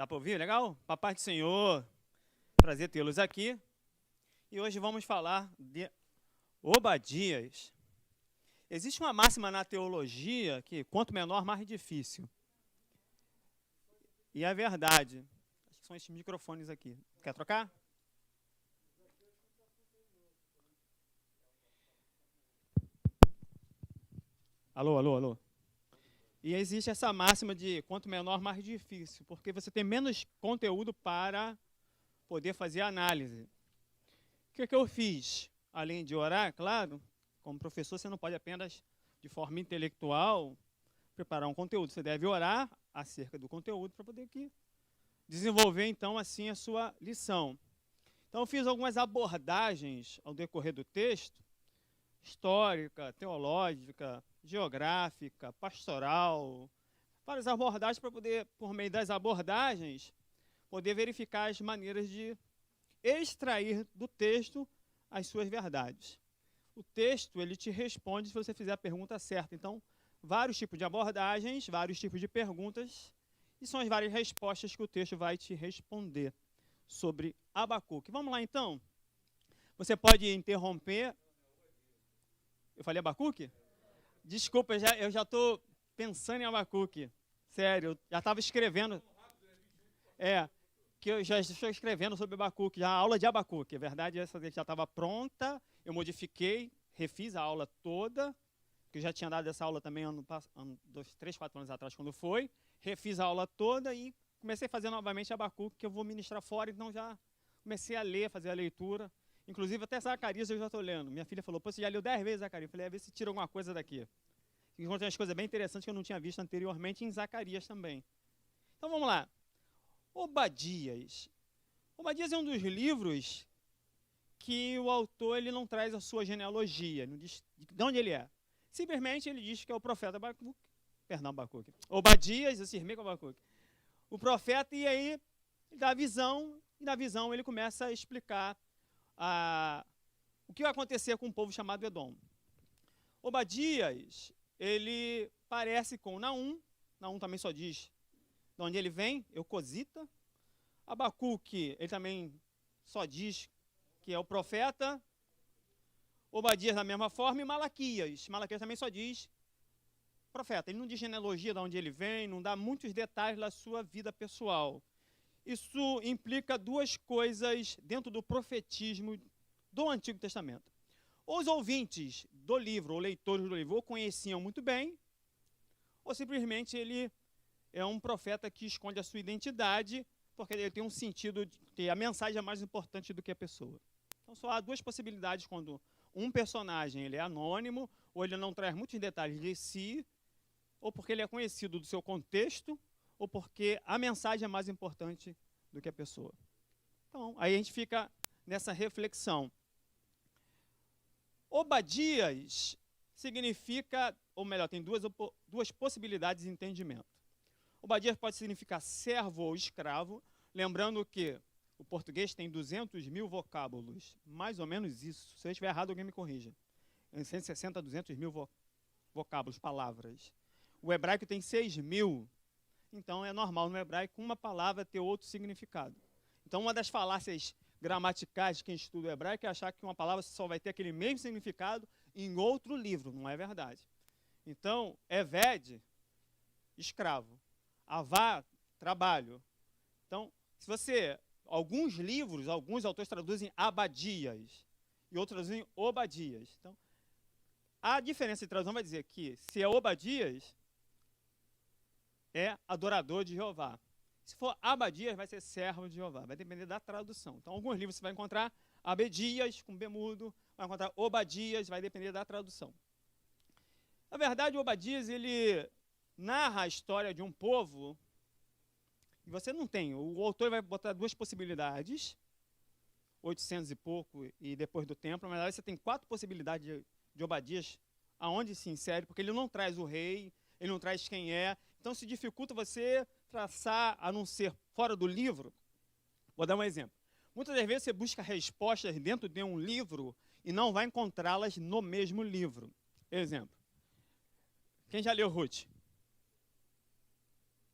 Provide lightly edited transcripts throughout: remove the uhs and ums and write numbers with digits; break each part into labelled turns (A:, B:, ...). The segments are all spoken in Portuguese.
A: Dá para ouvir? Legal? Papai do Senhor, prazer tê-los aqui. E hoje vamos falar de Obadias. Existe uma máxima na teologia que quanto menor, mais difícil. E é verdade. Acho que são esses microfones aqui. Quer trocar? Alô, alô, alô. E existe essa máxima de quanto menor, mais difícil, porque você tem menos conteúdo para poder fazer análise. O que eu fiz? Além de orar, claro, como professor você não pode apenas, de forma intelectual, preparar um conteúdo. Você deve orar acerca do conteúdo para poder aqui desenvolver, então, assim, a sua lição. Então, eu fiz algumas abordagens ao decorrer do texto, histórica, teológica, geográfica, pastoral, várias abordagens para poder, por meio das abordagens, poder verificar as maneiras de extrair do texto as suas verdades. O texto, ele te responde se você fizer a pergunta certa. Então, vários tipos de abordagens, vários tipos de perguntas, e são as várias respostas que o texto vai te responder sobre Abacuque. Vamos lá, então? Você pode interromper. Eu falei Abacuque? Desculpa, eu já estou pensando em Abacuque. Sério, eu já estava escrevendo. Que eu já estou escrevendo sobre Abacuque, já a aula de Abacuque. A verdade, essa já estava pronta, eu modifiquei, refiz a aula toda, que eu já tinha dado essa aula também 3, 4 anos atrás, quando foi. Refiz a aula toda e comecei a fazer novamente Abacuque, que eu vou ministrar fora, então já comecei a ler, fazer a leitura. Inclusive, até Zacarias eu já estou lendo. Minha filha falou, pô, você já leu 10 vezes Zacarias? Eu falei, vê se tira alguma coisa daqui. Encontrei umas coisas bem interessantes que eu não tinha visto anteriormente em Zacarias também. Então, vamos lá. Obadias. Obadias é um dos livros que o autor ele não traz a sua genealogia, não diz de onde ele é. Simplesmente ele diz que é o profeta Abacuque. Obadias, eu cismei com Abacuque. O profeta, e aí ele dá a visão, e na visão ele começa a explicar o que vai acontecer com um povo chamado Edom. Obadias, ele parece com Naum também só diz de onde ele vem, Eucosita. Abacuque, ele também só diz que é o profeta. Obadias da mesma forma, e Malaquias também só diz profeta. Ele não diz genealogia de onde ele vem, não dá muitos detalhes da sua vida pessoal. Isso implica duas coisas dentro do profetismo do Antigo Testamento. Os ouvintes do livro, ou leitores do livro, o conheciam muito bem, ou simplesmente ele é um profeta que esconde a sua identidade, porque ele tem um sentido de que a mensagem é mais importante do que a pessoa. Então, só há duas possibilidades quando um personagem ele é anônimo, ou ele não traz muitos detalhes de si, ou porque ele é conhecido do seu contexto, ou porque a mensagem é mais importante do que a pessoa. Então, aí a gente fica nessa reflexão. Obadias significa, ou melhor, tem duas possibilidades de entendimento. Obadias pode significar servo ou escravo, lembrando que o português tem 200 mil vocábulos, mais ou menos isso. Se eu estiver errado, alguém me corrija. 160 a 200 mil vocábulos, palavras. O hebraico tem 6 mil, então é normal no hebraico uma palavra ter outro significado. Então, uma das falácias gramaticais de quem estuda o hebraico é achar que uma palavra só vai ter aquele mesmo significado em outro livro, não é verdade. Então, Eved, escravo. Avá, trabalho. Então, se você... Alguns livros, alguns autores traduzem Abadias e outros traduzem Obadias. Então, a diferença de tradução vai dizer que se é Obadias, é adorador de Jeová. Se for Abadias, vai ser servo de Jeová. Vai depender da tradução. Então, alguns livros você vai encontrar Abedias, com B mudo, vai encontrar Obadias, vai depender da tradução. Na verdade, Obadias, ele narra a história de um povo e você não tem. O autor vai botar duas possibilidades, 800 e pouco e depois do templo, mas aí você tem 4 possibilidades de Obadias, aonde se insere, porque ele não traz o rei, ele não traz quem é, então se dificulta você traçar, a não ser fora do livro. Vou dar um exemplo. Muitas das vezes você busca respostas dentro de um livro e não vai encontrá-las no mesmo livro. Exemplo. Quem já leu Ruth?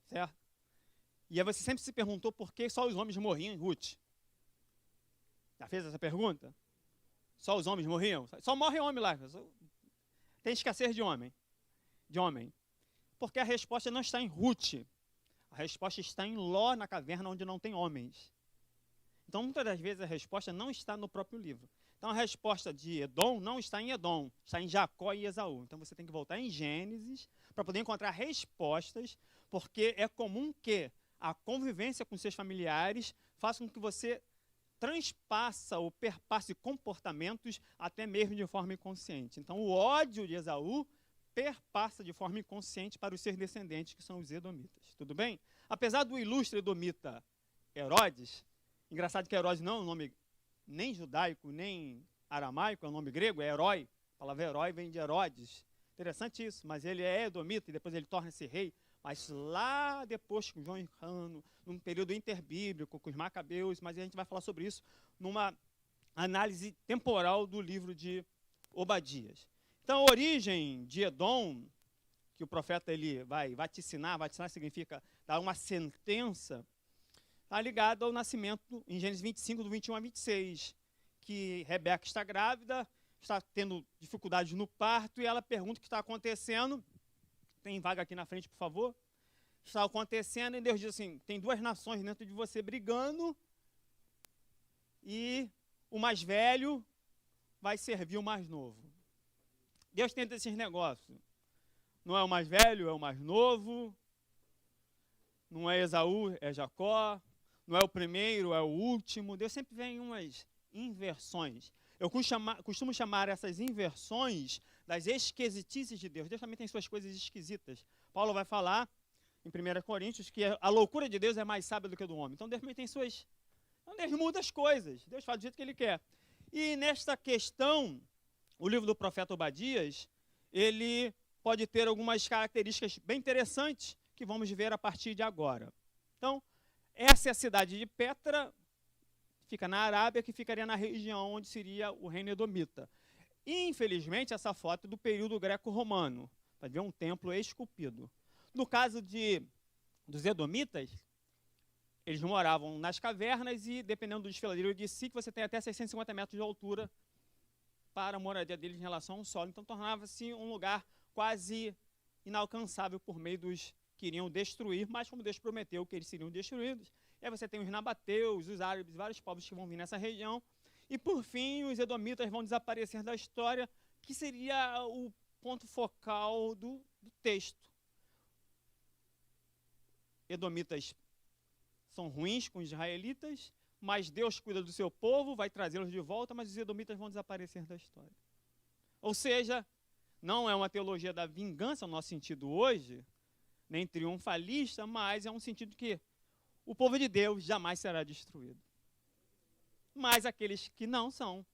A: Certo? E aí você sempre se perguntou por que só os homens morriam em Ruth. Já fez essa pergunta? Só os homens morriam? Só morre homem lá. Tem escassez de homem. Porque a resposta não está em Ruth. A resposta está em Ló, na caverna onde não tem homens. Então, muitas das vezes, a resposta não está no próprio livro. Então, a resposta de Edom não está em Edom, está em Jacó e Esaú. Então, você tem que voltar em Gênesis para poder encontrar respostas, porque é comum que a convivência com seus familiares faça com que você transpassa ou perpasse comportamentos até mesmo de forma inconsciente. Então, o ódio de Esaú perpassa de forma inconsciente para os seus descendentes, que são os edomitas. Tudo bem? Apesar do ilustre edomita Herodes, engraçado que Herodes não é um nome nem judaico, nem aramaico, é um nome grego, é herói. A palavra herói vem de Herodes. Interessante isso, mas ele é edomita e depois ele torna-se rei. Mas lá depois, com João Hirano, num período interbíblico, com os macabeus, mas a gente vai falar sobre isso numa análise temporal do livro de Obadias. Então, a origem de Edom, que o profeta ele vai vaticinar significa dar uma sentença, está ligado ao nascimento, em Gênesis 25, do 21 a 26, que Rebeca está grávida, está tendo dificuldades no parto, e ela pergunta o que está acontecendo. Tem vaga aqui na frente, por favor. Está acontecendo, e Deus diz assim, tem duas nações dentro de você brigando, e o mais velho vai servir o mais novo. Deus tenta esses negócios. Não é o mais velho, é o mais novo. Não é Esaú, é Jacó. Não é o primeiro, é o último. Deus sempre vem umas inversões. Eu costumo chamar essas inversões das esquisitices de Deus. Deus também tem suas coisas esquisitas. Paulo vai falar em 1 Coríntios que a loucura de Deus é mais sábia do que a do homem. Então Deus também tem suas... Então Deus muda as coisas. Deus faz do jeito que Ele quer. E nesta questão, o livro do profeta Obadias, ele pode ter algumas características bem interessantes que vamos ver a partir de agora. Então, essa é a cidade de Petra, fica na Arábia, que ficaria na região onde seria o reino edomita. E, infelizmente, essa foto é do período greco-romano, vai ver um templo esculpido. No caso dos edomitas, eles moravam nas cavernas e, dependendo do desfiladeiro de si, você tem até 650 metros de altura para a moradia deles em relação ao solo. Então, tornava-se um lugar quase inalcançável por meio dos que iriam destruir, mas como Deus prometeu que eles seriam destruídos. E aí você tem os nabateus, os árabes, vários povos que vão vir nessa região. E, por fim, os edomitas vão desaparecer da história, que seria o ponto focal do texto. Edomitas são ruins com os israelitas, mas Deus cuida do seu povo, vai trazê-los de volta, mas os edomitas vão desaparecer da história. Ou seja, não é uma teologia da vingança no nosso sentido hoje, nem triunfalista, mas é um sentido que o povo de Deus jamais será destruído. Mas aqueles que não são,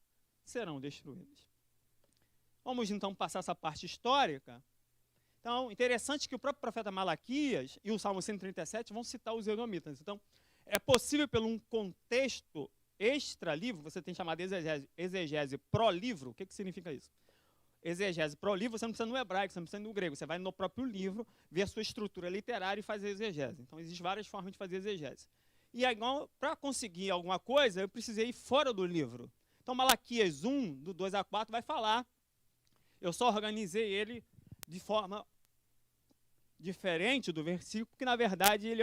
A: serão destruídos. Vamos então passar essa parte histórica. Então, interessante que o próprio profeta Malaquias e o Salmo 137 vão citar os edomitas. Então, é possível, pelo um contexto extra-livro, você tem chamado exegese pró-livro. O que significa isso? Exegese pró-livro, você não precisa no hebraico, você não precisa no grego. Você vai no próprio livro, ver a sua estrutura literária e fazer exegese. Então, existem várias formas de fazer exegese. E aí, para conseguir alguma coisa, eu precisei ir fora do livro. Então, Malaquias 1, do 2 a 4, vai falar. Eu só organizei ele de forma diferente do versículo, porque, na verdade, ele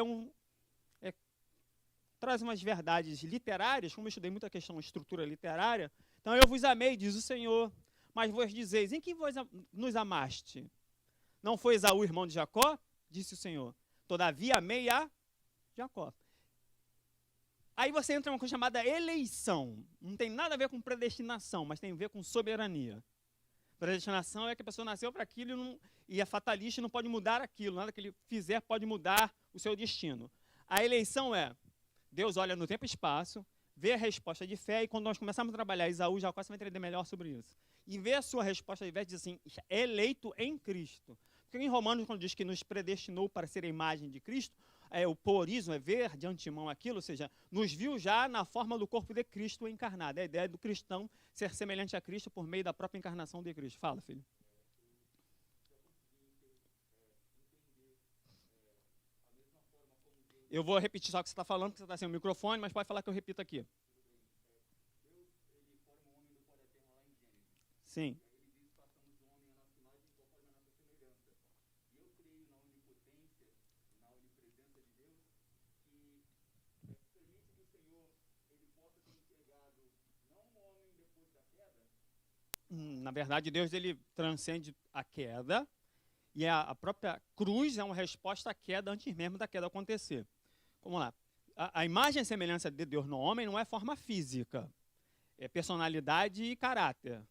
A: traz umas verdades literárias, como eu estudei muita questão de estrutura literária. Então, eu vos amei, diz o Senhor, mas vos dizeis, em que vos nos amaste? Não foi Esaú, irmão de Jacó? Disse o Senhor. Todavia, amei a Jacó. Aí você entra em uma coisa chamada eleição. Não tem nada a ver com predestinação, mas tem a ver com soberania. Predestinação é que a pessoa nasceu para aquilo e é fatalista e não pode mudar aquilo. Nada que ele fizer pode mudar o seu destino. A eleição é, Deus olha no tempo e espaço, vê a resposta de fé, e quando nós começarmos a trabalhar Esaú e Jacó, você vai entender melhor sobre isso. E vê a sua resposta de fé e diz assim, eleito em Cristo. Porque em Romanos, quando diz que nos predestinou para ser a imagem de Cristo, o porismo é ver de antemão aquilo, ou seja, nos viu já na forma do corpo de Cristo encarnado. É a ideia do cristão ser semelhante a Cristo por meio da própria encarnação de Cristo. Fala, filho. Eu vou repetir só o que você está falando, porque você está sem o microfone, mas pode falar que eu repito aqui. Sim. Na verdade, Deus ele transcende a queda, e a própria cruz é uma resposta à queda antes mesmo da queda acontecer. Vamos lá. A imagem e semelhança de Deus no homem não é forma física, é personalidade e caráter.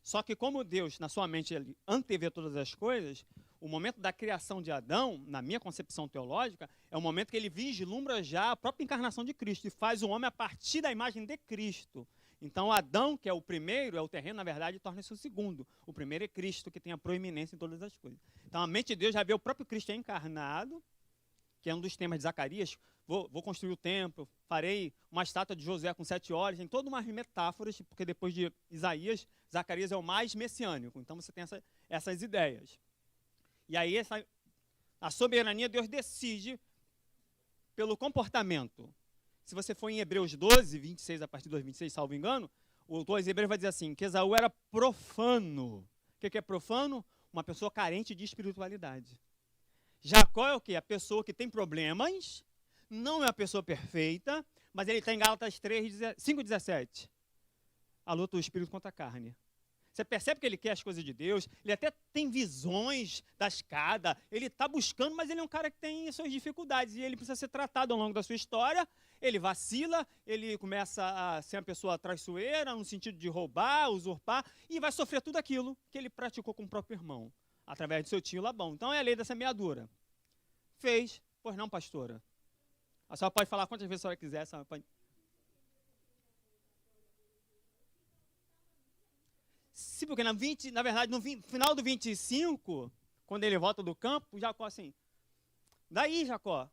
A: Só que como Deus, na sua mente, ele antevê todas as coisas, o momento da criação de Adão, na minha concepção teológica, é o momento que ele vislumbra já a própria encarnação de Cristo e faz o homem a partir da imagem de Cristo. Então, Adão, que é o primeiro, é o terreno, na verdade, torna-se o segundo. O primeiro é Cristo, que tem a proeminência em todas as coisas. Então, a mente de Deus já vê o próprio Cristo encarnado, que é um dos temas de Zacarias. Vou construir o templo, farei uma estátua de Josué com 7 olhos. Tem todas umas metáforas, porque depois de Isaías, Zacarias é o mais messiânico. Então, você tem essas ideias. E aí, a soberania, Deus decide pelo comportamento. Se você for em Hebreus 12, 26, a partir dos 26, salvo engano, o autor aos Hebreus vai dizer assim, que Esaú era profano. O que é profano? Uma pessoa carente de espiritualidade. Jacó é o quê? A pessoa que tem problemas, não é a pessoa perfeita, mas ele está em Gálatas 5,17. A luta do espírito contra a carne. Você percebe que ele quer as coisas de Deus, ele até tem visões da escada, ele está buscando, mas ele é um cara que tem suas dificuldades e ele precisa ser tratado ao longo da sua história. Ele vacila, ele começa a ser uma pessoa traiçoeira, no sentido de roubar, usurpar, e vai sofrer tudo aquilo que ele praticou com o próprio irmão, através do seu tio Labão. Então é a lei da semeadura. Fez, pois não, pastora? A senhora pode falar quantas vezes a senhora quiser, a senhora pode... Sim, porque na verdade, no final do 25, quando ele volta do campo, Jacó assim, daí, Jacó,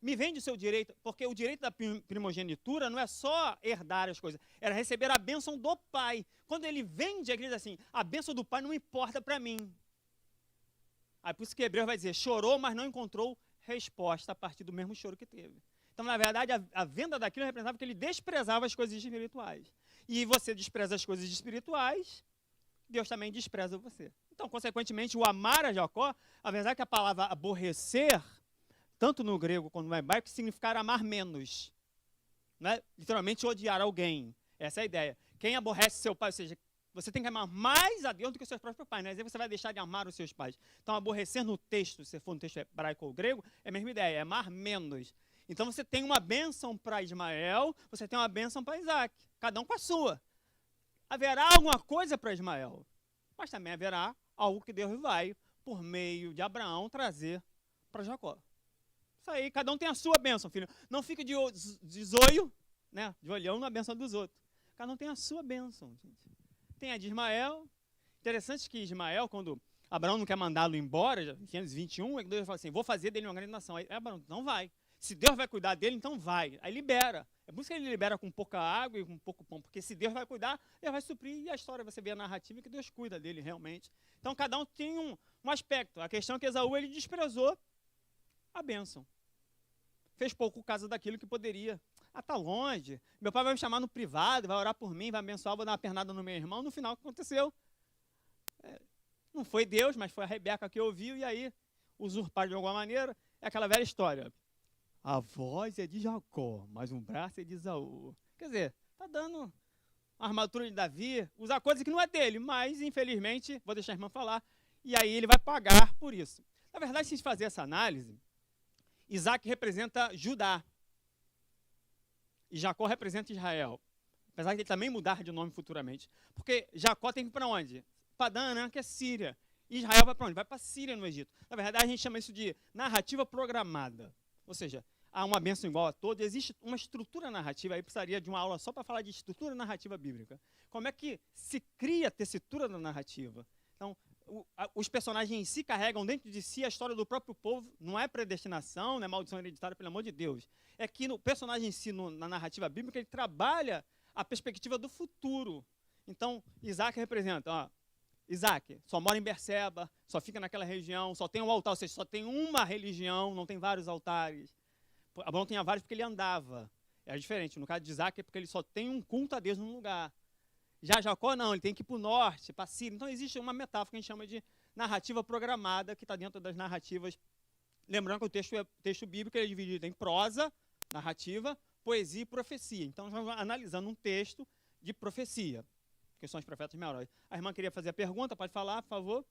A: me vende o seu direito, porque o direito da primogenitura não é só herdar as coisas, era receber a bênção do pai. Quando ele vende, ele diz assim, a bênção do pai não importa para mim. Aí por isso que Hebreus vai dizer, chorou, mas não encontrou resposta a partir do mesmo choro que teve. Então, na verdade, a venda daquilo representava que ele desprezava as coisas espirituais. E você despreza as coisas espirituais, Deus também despreza você. Então, consequentemente, o amar a Jacó, apesar que a palavra aborrecer, tanto no grego quanto no hebraico, significa amar menos. Né? Literalmente, odiar alguém. Essa é a ideia. Quem aborrece seu pai, ou seja, você tem que amar mais a Deus do que os seus próprios pais. Né? Às vezes você vai deixar de amar os seus pais. Então, aborrecer no texto, se for no texto hebraico ou grego, é a mesma ideia, é amar menos. Então, você tem uma bênção para Ismael, você tem uma bênção para Isaac. Cada um com a sua. Haverá alguma coisa para Ismael, mas também haverá algo que Deus vai, por meio de Abraão, trazer para Jacó. Isso aí, cada um tem a sua bênção, filho. Não fique de zoio, né, de olhão na bênção dos outros. Cada um tem a sua bênção, gente. Tem a de Ismael. Interessante que Ismael, quando Abraão não quer mandá-lo embora, em Gênesis 21, Deus fala assim, vou fazer dele uma grande nação. Aí Abraão, não vai. Se Deus vai cuidar dele, então vai. Aí libera. É por isso que ele libera com pouca água e com pouco pão. Porque se Deus vai cuidar, ele vai suprir. E a história, você vê a narrativa que Deus cuida dele realmente. Então, cada um tem um aspecto. A questão é que Esaú, ele desprezou a bênção. Fez pouco caso daquilo que poderia. Ah, tá longe. Meu pai vai me chamar no privado, vai orar por mim, vai abençoar, vou dar uma pernada no meu irmão. No final, o que aconteceu? Não foi Deus, mas foi a Rebeca que ouviu. E aí, usurpar de alguma maneira. É aquela velha história. A voz é de Jacó, mas um braço é de Esaú. Quer dizer, está dando a armadura de Davi, usar coisas que não é dele, mas, infelizmente, vou deixar a irmã falar, e aí ele vai pagar por isso. Na verdade, se a gente fazer essa análise, Isaac representa Judá, e Jacó representa Israel, apesar de ele também mudar de nome futuramente. Porque Jacó tem que ir para onde? Padã, né, que é Síria. E Israel vai para onde? Vai para Síria, no Egito. Na verdade, a gente chama isso de narrativa programada. Ou seja, há uma bênção igual a todos, existe uma estrutura narrativa, aí precisaria de uma aula só para falar de estrutura narrativa bíblica. Como é que se cria a tessitura da narrativa? Então, os personagens em si carregam dentro de si a história do próprio povo, não é predestinação, não é maldição hereditária, pelo amor de Deus. É que o personagem em si, na narrativa bíblica, ele trabalha a perspectiva do futuro. Então, Isaac representa, Isaac só mora em Berseba, só fica naquela região, só tem um altar, ou seja, só tem uma religião, não tem vários altares. Abraão tinha vários porque ele andava. Era diferente. No caso de Isaac é porque ele só tem um culto a Deus num lugar. Já Jacó não, ele tem que ir para o norte, para a Síria. Então existe uma metáfora que a gente chama de narrativa programada, que está dentro das narrativas. Lembrando que o texto bíblico ele é dividido em prosa, narrativa, poesia e profecia. Então nós vamos analisando um texto de profecia, que são os profetas maiores. A irmã queria fazer a pergunta, pode falar, por favor?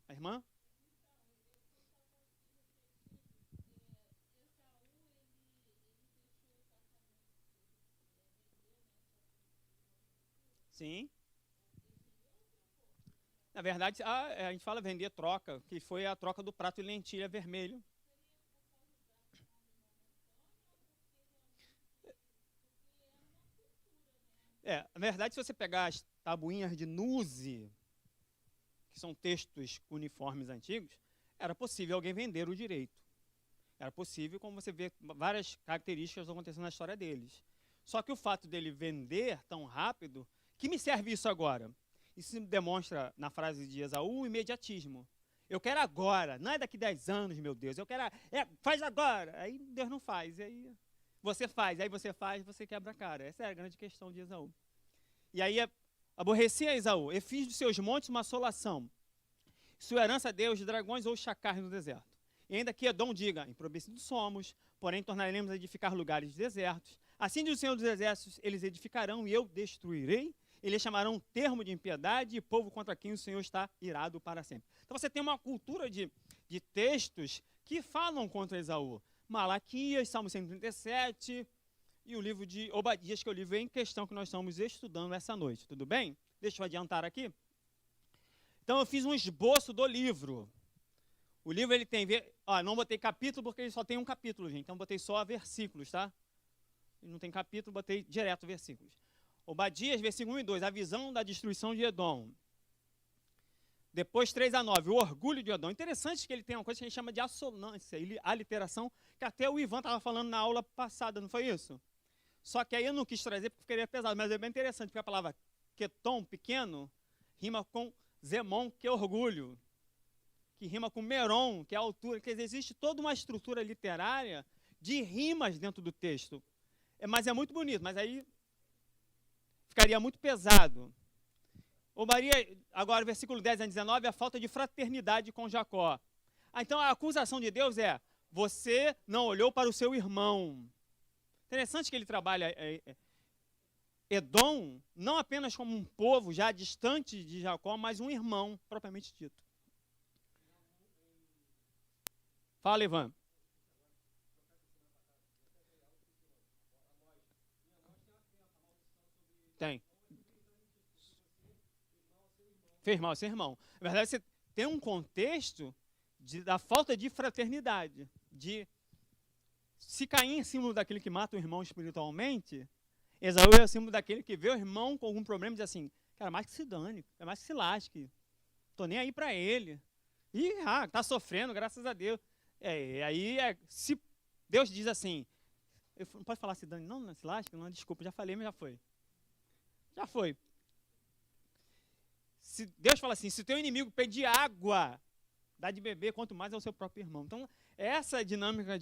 A: A irmã? Sim. Na verdade, a gente fala vender troca, que foi a troca do prato de lentilha vermelho. Na verdade, se você pegar as tabuinhas de Nuzi, que são textos uniformes antigos, era possível alguém vender o direito. Era possível, como você vê, várias características acontecendo na história deles. Só que o fato dele vender tão rápido, que me serve isso agora? Isso demonstra, na frase de Esaú, o imediatismo. Eu quero agora, não é daqui 10 anos, meu Deus, eu quero, faz agora. Aí Deus não faz, aí você faz, você quebra a cara. Essa é a grande questão de Esaú. E aí aborrecia Esaú, e fiz dos seus montes uma assolação. Sua herança deu os dragões ou os chacais no deserto. E ainda que Edom diga, empobrecidos somos, porém tornaremos a edificar lugares desertos. Assim diz o Senhor dos Exércitos, eles edificarão e eu destruirei. Eles chamarão termo de impiedade e povo contra quem o Senhor está irado para sempre. Então você tem uma cultura de textos que falam contra Esaú. Malaquias, Salmo 137 e o livro de Obadias, que é o livro em questão que nós estamos estudando essa noite. Tudo bem? Deixa eu adiantar aqui. Então eu fiz um esboço do livro. O livro ele tem... não botei capítulo porque ele só tem um capítulo, gente. Então botei só versículos, tá? Ele não tem capítulo, botei direto versículos. Obadias, versículo 1 e 2, a visão da destruição de Edom. Depois 3 a 9, o orgulho de Edom. Interessante que ele tem uma coisa que a gente chama de assonância, aliteração, que até o Ivan estava falando na aula passada, não foi isso? Só que aí eu não quis trazer porque ficaria pesado, mas é bem interessante, porque a palavra keton, pequeno, rima com zemon, que é orgulho, que rima com meron, que é altura, quer dizer, existe toda uma estrutura literária de rimas dentro do texto. Mas é muito bonito, mas aí ficaria muito pesado. Agora, versículo 10 a 19, a falta de fraternidade com Jacó. Então, a acusação de Deus é, você não olhou para o seu irmão. Interessante que ele trabalha Edom, não apenas como um povo já distante de Jacó, mas um irmão, propriamente dito. Fala, Ivan. Tem. Fez mal ao seu irmão. Na verdade, você tem um contexto da falta de fraternidade, de se cair em símbolo daquele que mata o irmão espiritualmente, Esaú é o símbolo daquele que vê o irmão com algum problema e diz assim, cara, mais que se dane, mais que se lasque, tô nem aí para ele. E tá sofrendo, graças a Deus. Se Deus diz assim, não pode falar se dane, não se lasque, não, desculpa, já falei, mas já foi. Já foi. Se Deus fala assim, se o teu inimigo pedir água, dá de beber, quanto mais ao seu próprio irmão. Então, essa é a dinâmica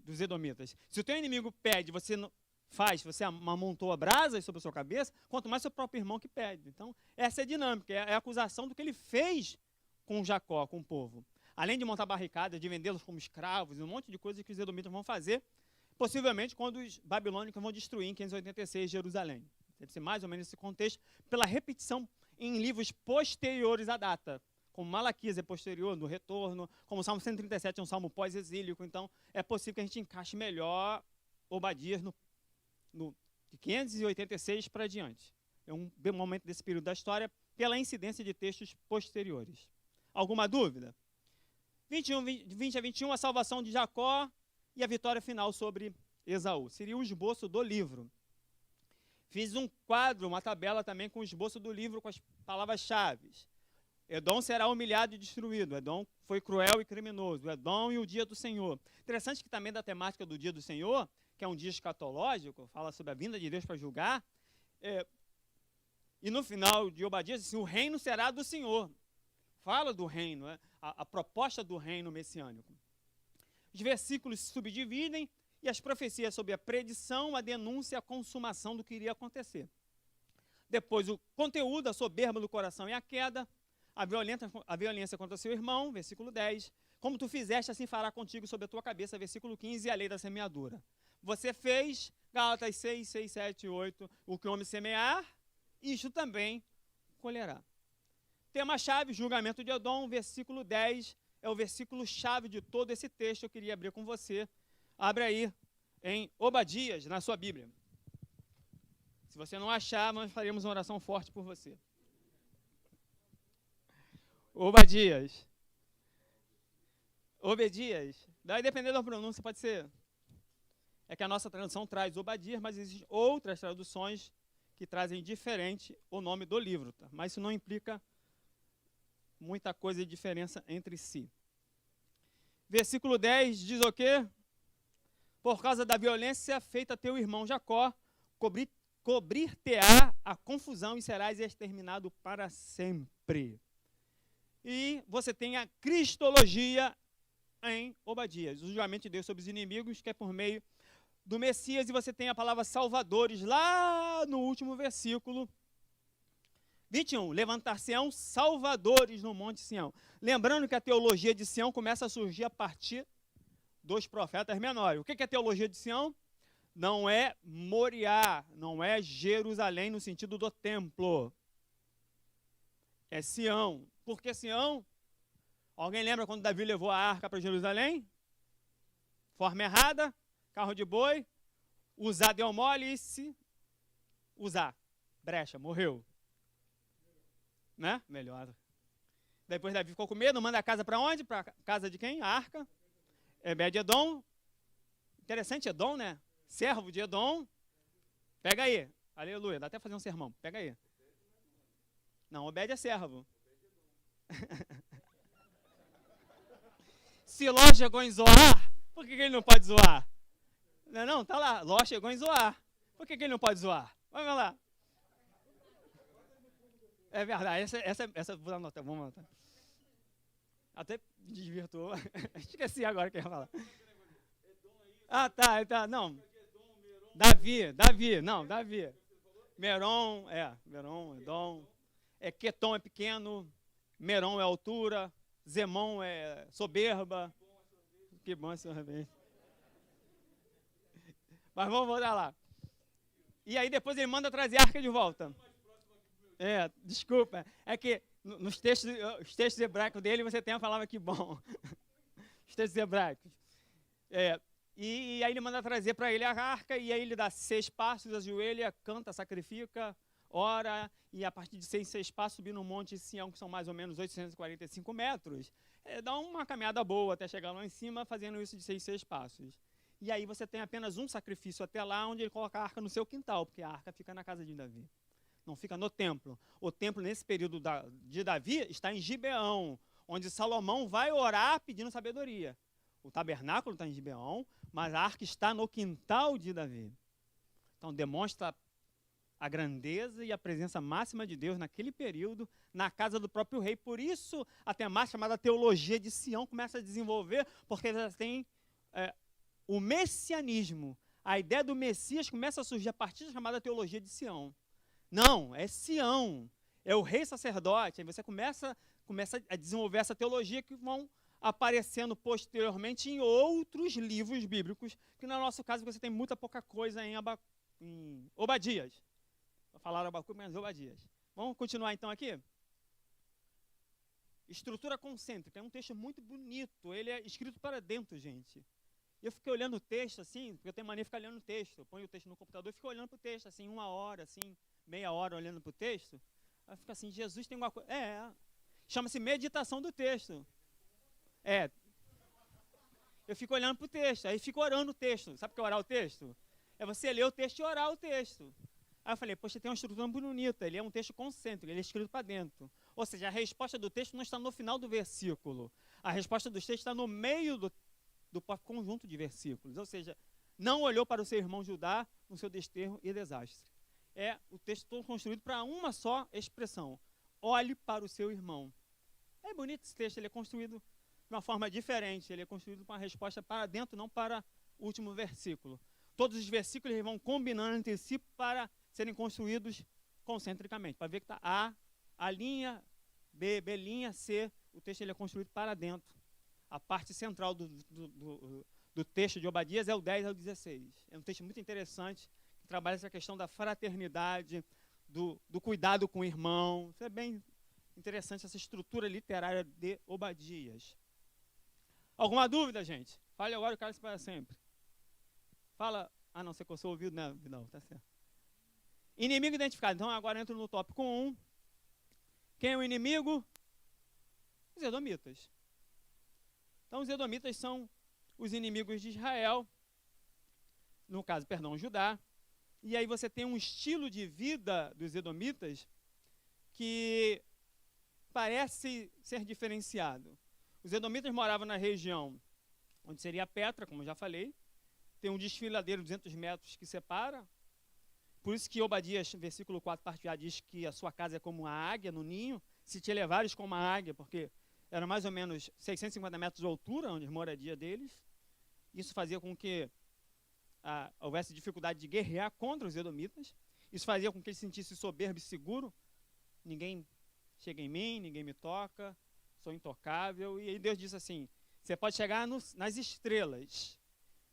A: dos edomitas. Se o teu inimigo pede, você não faz, você amontoa brasas sobre a sua cabeça, quanto mais seu próprio irmão que pede. Então, essa é a dinâmica, é a acusação do que ele fez com Jacó, com o povo. Além de montar barricadas, de vendê-los como escravos, um monte de coisas que os edomitas vão fazer, possivelmente quando os babilônicos vão destruir em 586 Jerusalém. Deve ser mais ou menos esse contexto, pela repetição em livros posteriores à data, como Malaquias é posterior, no retorno, como o Salmo 137 é um salmo pós-exílico, então é possível que a gente encaixe melhor Obadias de 586 para diante. É um momento desse período da história, pela incidência de textos posteriores. Alguma dúvida? 20 a 21, a salvação de Jacó e a vitória final sobre Esaú. Seria o esboço do livro. Fiz um quadro, uma tabela também com o esboço do livro com as palavras-chave. Edom será humilhado e destruído. Edom foi cruel e criminoso. Edom e o dia do Senhor. Interessante que também da temática do dia do Senhor, que é um dia escatológico, fala sobre a vinda de Deus para julgar. E no final de Obadias, assim, o reino será do Senhor. Fala do reino, a proposta do reino messiânico. Os versículos se subdividem E as profecias sobre a predição, a denúncia e a consumação do que iria acontecer. Depois, o conteúdo, a soberba do coração e a queda, a violência contra seu irmão, versículo 10. Como tu fizeste, assim fará contigo sobre a tua cabeça, versículo 15, e a lei da semeadura. Você fez, Gálatas 6, 6, 7, 8, o que o homem semear, isto também colherá. Tema-chave, julgamento de Edom, versículo 10, é o versículo-chave de todo esse texto. Eu queria abrir com você. Abre aí em Obadias, na sua Bíblia. Se você não achar, nós faremos uma oração forte por você. Obadias. Daí, dependendo da pronúncia, pode ser. É que a nossa tradução traz Obadias, mas existem outras traduções que trazem diferente o nome do livro. Tá? Mas isso não implica muita coisa de diferença entre si. Versículo 10 diz o quê? Por causa da violência feita a teu irmão Jacó, cobrir-te-á a confusão e serás exterminado para sempre. E você tem a cristologia em Obadias, o julgamento de Deus sobre os inimigos, que é por meio do Messias, e você tem a palavra salvadores lá no último versículo 21, levantar-se-ão salvadores no monte Sião. Lembrando que a teologia de Sião começa a surgir a partir dos profetas menores. O que é a teologia de Sião? Não é Moriá, não é Jerusalém no sentido do templo. É Sião. Por que Sião? Alguém lembra quando Davi levou a arca para Jerusalém? Forma errada, carro de boi, Uzá deu mole e se Uzá, brecha, morreu. Né? Melhor. Depois Davi ficou com medo, manda a casa para onde? Para casa de quem? A arca. Obed-Edom. Interessante, Edom, né? Servo de Edom. Pega aí. Aleluia. Dá até fazer um sermão. Pega aí. Não, Obed é servo. Se Ló chegou em Zoar, por que ele não pode zoar? Não, tá lá. Ló chegou em Zoar. Por que ele não pode zoar? Vamos lá. É verdade. Essa vou anotar. Vamos anotar. Até desvirtuou. Esqueci agora o que eu ia falar. Ah, tá. Não. Davi. Meron, Edom. Quetom é pequeno. Meron é altura. Zemon é soberba. Que bom esse sorvete. Mas vamos voltar lá. E aí depois ele manda trazer a arca de volta. Desculpa. É que os textos hebraicos dele você tem a palavra que bom. Os textos hebraicos. E aí ele manda trazer para ele a arca, e aí ele dá 6 passos, ajoelha, canta, sacrifica, ora, e a partir de 6 passos subir no monte Sião, que são mais ou menos 845 metros, dá uma caminhada boa até chegar lá em cima, fazendo isso de 6 passos. E aí você tem apenas um sacrifício até lá, onde ele coloca a arca no seu quintal, porque a arca fica na casa de Davi. Não fica no templo. O templo, nesse período de Davi, está em Gibeão, onde Salomão vai orar pedindo sabedoria. O tabernáculo está em Gibeão, mas a arca está no quintal de Davi. Então, demonstra a grandeza e a presença máxima de Deus naquele período, na casa do próprio rei. Por isso, a temática chamada teologia de Sião começa a desenvolver, porque já tem o messianismo. A ideia do Messias começa a surgir a partir da chamada teologia de Sião. Não, é Sião, é o rei sacerdote. Aí você começa a desenvolver essa teologia que vão aparecendo posteriormente em outros livros bíblicos, que no nosso caso você tem muita pouca coisa em Obadias. Vou falar Abacuque, mas Obadias. Vamos continuar então aqui? Estrutura concêntrica, é um texto muito bonito, ele é escrito para dentro, gente. Eu fiquei olhando o texto assim, porque eu tenho mania de ficar olhando o texto. Eu ponho o texto no computador e fico olhando para o texto, assim, 1 hora, assim, meia hora olhando para o texto. Aí fica assim, Jesus tem alguma coisa. Chama-se meditação do texto. Eu fico olhando para o texto, aí fico orando o texto. Sabe o que é orar o texto? É você ler o texto e orar o texto. Aí eu falei, poxa, tem uma estrutura bonita, ele é um texto concêntrico, ele é escrito para dentro. Ou seja, a resposta do texto não está no final do versículo. A resposta do texto está no meio do conjunto de versículos. Ou seja, não olhou para o seu irmão Judá no seu desterro e desastre. É o texto todo construído para uma só expressão. Olhe para o seu irmão. É bonito esse texto, ele é construído de uma forma diferente, ele é construído com uma resposta para dentro, não para último versículo. Todos os versículos vão combinando entre si para serem construídos concentricamente. Para ver que está A linha, B linha, C, o texto ele é construído para dentro. A parte central do texto de Obadias é o 10 ao 16. É um texto muito interessante, que trabalha essa questão da fraternidade, do cuidado com o irmão. Isso é bem interessante, essa estrutura literária de Obadias. Alguma dúvida, gente? Fale agora, o cara se para sempre. Fala. Não, você coçou o ouvido, né? Não, tá certo. Inimigo identificado. Então agora entro no tópico 1. Quem é o inimigo? Os edomitas. Então os edomitas são os inimigos de Israel. No caso, Judá. E aí você tem um estilo de vida dos edomitas que parece ser diferenciado. Os edomitas moravam na região onde seria Petra, como eu já falei. Tem um desfiladeiro de 200 metros que separa. Por isso que Obadias, versículo 4, parte A, diz que a sua casa é como uma águia no ninho. Se te elevares como uma águia, porque era mais ou menos 650 metros de altura, onde a moradia deles. Isso fazia com que houvesse dificuldade de guerrear contra os edomitas. Isso fazia com que ele se sentisse soberbo e seguro. Ninguém chega em mim, ninguém me toca, sou intocável. E aí Deus disse assim, você pode chegar nas estrelas,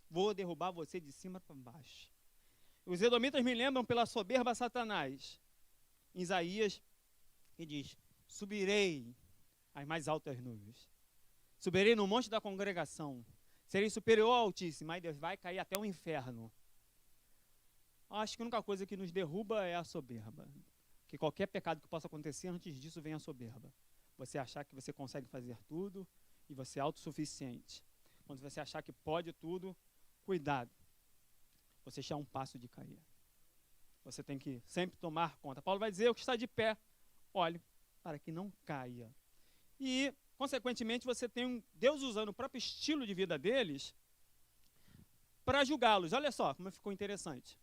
A: vou derrubar você de cima para baixo. Os edomitas me lembram pela soberba Satanás. Em Isaías, ele diz, subirei às mais altas nuvens. Subirei no monte da congregação. Serei superior ao Altíssimo. Aí Deus vai cair até o inferno. Acho que a única coisa que nos derruba é a soberba. Que qualquer pecado que possa acontecer, antes disso vem a soberba. Você achar que você consegue fazer tudo e você é autossuficiente. Quando você achar que pode tudo, cuidado. Você está a um passo de cair. Você tem que sempre tomar conta. Paulo vai dizer, o que está de pé, olhe para que não caia. E, consequentemente, você tem Deus usando o próprio estilo de vida deles para julgá-los. Olha só como ficou interessante.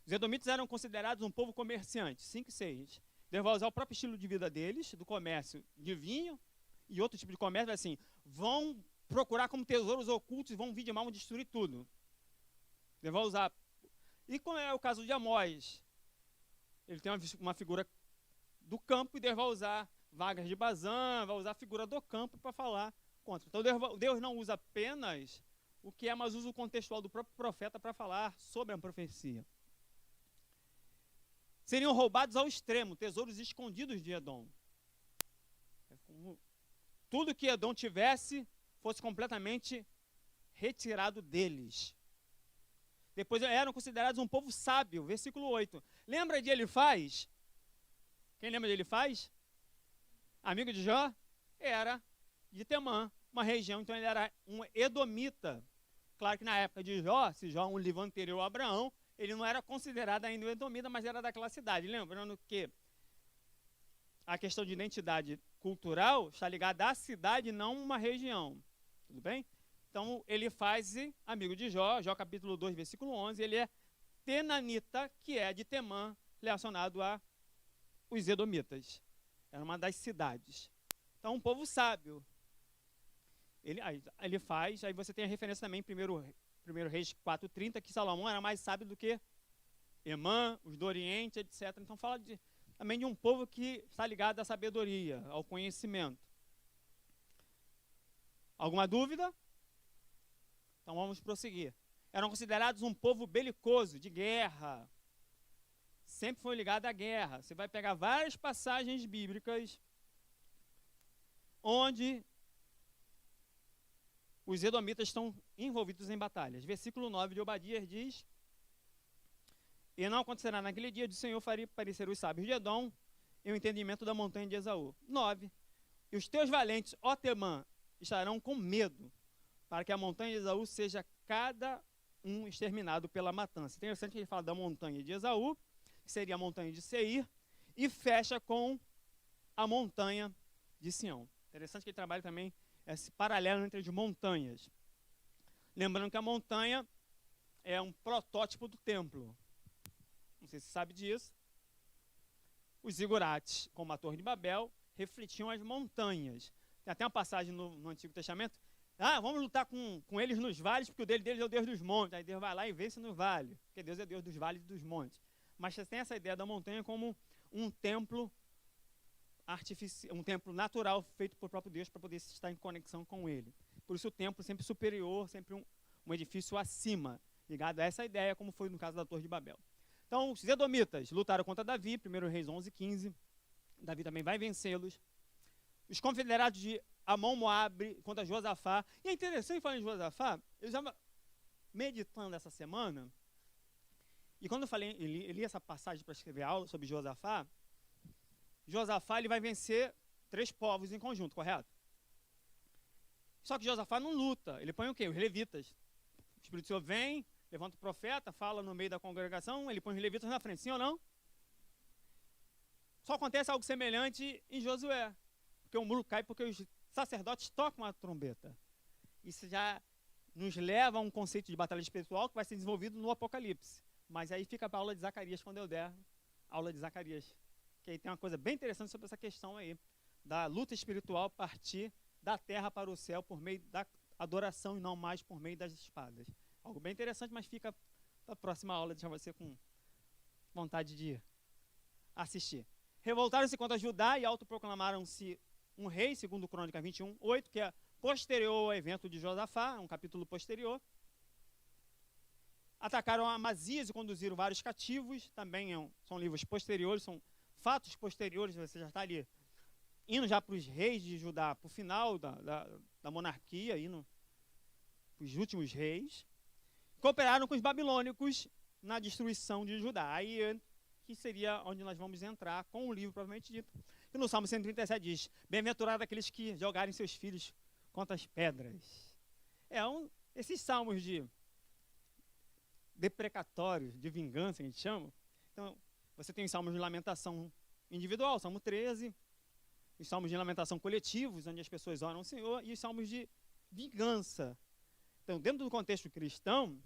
A: Os edomitas eram considerados um povo comerciante, 5 e 6. Deus vai usar o próprio estilo de vida deles, do comércio de vinho, e outro tipo de comércio, assim, vão procurar como tesouros ocultos, vão vir de mal, vão destruir tudo. Deus vai usar. E como é o caso de Amós, ele tem uma figura do campo, e Deus vai usar vagas de Bazã, vai usar a figura do campo para falar contra. Então Deus não usa apenas o que é, mas usa o contextual do próprio profeta para falar sobre a profecia. Seriam roubados ao extremo, tesouros escondidos de Edom. Tudo que Edom tivesse fosse completamente retirado deles. Depois eram considerados um povo sábio, versículo 8. Lembra de Elifaz? Quem lembra de Elifaz? Amigo de Jó? Era de Temã, uma região, então ele era um edomita. Claro que na época de Jó, se Jó é um livro anterior a Abraão, ele não era considerado ainda um edomita, mas era daquela cidade. Lembrando que a questão de identidade cultural está ligada à cidade, não uma região. Tudo bem? Então, Elifaz, amigo de Jó, Jó capítulo 2, versículo 11, ele é tenanita, que é de Temã, relacionado a os edomitas. Era uma das cidades. Então, um povo sábio. Ele faz, aí você tem a referência também em 1 Reis 4:30, que Salomão era mais sábio do que Emã, os do Oriente, etc. Então, fala também de um povo que está ligado à sabedoria, ao conhecimento. Alguma dúvida? Então, vamos prosseguir. Eram considerados um povo belicoso, de guerra. Sempre foi ligado à guerra. Você vai pegar várias passagens bíblicas onde os edomitas estão envolvidos em batalhas. Versículo 9 de Obadias diz: e não acontecerá naquele dia, do Senhor faria parecer os sábios de Edom e o entendimento da montanha de Esaú. 9. E os teus valentes, ó Temã, estarão com medo, para que a montanha de Esaú seja cada um exterminado pela matança. Interessante que ele fala da montanha de Esaú, que seria a montanha de Seir, e fecha com a montanha de Sião. Interessante que ele trabalha também esse paralelo entre as montanhas. Lembrando que a montanha é um protótipo do templo. Não sei se você sabe disso. Os zigurates, como a Torre de Babel, refletiam as montanhas. Tem até uma passagem no Antigo Testamento, vamos lutar com eles nos vales, porque o deles é o Deus dos montes. Aí Deus vai lá e vence no vale, porque Deus é Deus dos vales e dos montes. Mas você tem essa ideia da montanha como um templo artificial, um templo natural feito por próprio Deus para poder estar em conexão com ele. Por isso o templo sempre superior, sempre um edifício acima, ligado a essa ideia, como foi no caso da Torre de Babel. Então, os edomitas lutaram contra Davi, 1 Reis 11:15. Davi também vai vencê-los. Os confederados de Amon, Moabe, contra Josafá. E é interessante falar em Josafá, eu estava meditando essa semana, e quando eu li essa passagem para escrever aula sobre Josafá, ele vai vencer 3 povos em conjunto, correto? Só que Josafá não luta, ele põe o quê? Os levitas. O Espírito do Senhor vem, levanta o profeta, fala no meio da congregação, ele põe os levitas na frente, sim ou não? Só acontece algo semelhante em Josué, porque o muro cai porque os sacerdotes tocam a trombeta. Isso já nos leva a um conceito de batalha espiritual que vai ser desenvolvido no Apocalipse. Mas aí fica para a aula de Zacarias, quando eu der aula de Zacarias. Que aí tem uma coisa bem interessante sobre essa questão aí, da luta espiritual a partir da terra para o céu por meio da adoração e não mais por meio das espadas. Algo bem interessante, mas fica para a próxima aula, deixar você com vontade de assistir. Revoltaram-se contra Judá e autoproclamaram-se um rei, segundo Crônicas 21:8, que é posterior ao evento de Josafá, um capítulo posterior. Atacaram Amazias e conduziram vários cativos, também são livros posteriores, são fatos posteriores, você já está ali indo já para os reis de Judá, para o final da monarquia, indo para os últimos reis. Cooperaram com os babilônicos na destruição de Judá. Aí que seria onde nós vamos entrar com o livro propriamente dito. E no Salmo 137 diz: bem-aventurado aqueles que jogarem seus filhos contra as pedras. Esses salmos de deprecatórios, de vingança, que a gente chama. Então, você tem os salmos de lamentação individual, Salmo 13, os salmos de lamentação coletivos, onde as pessoas oram ao Senhor, e os salmos de vingança. Então, dentro do contexto cristão,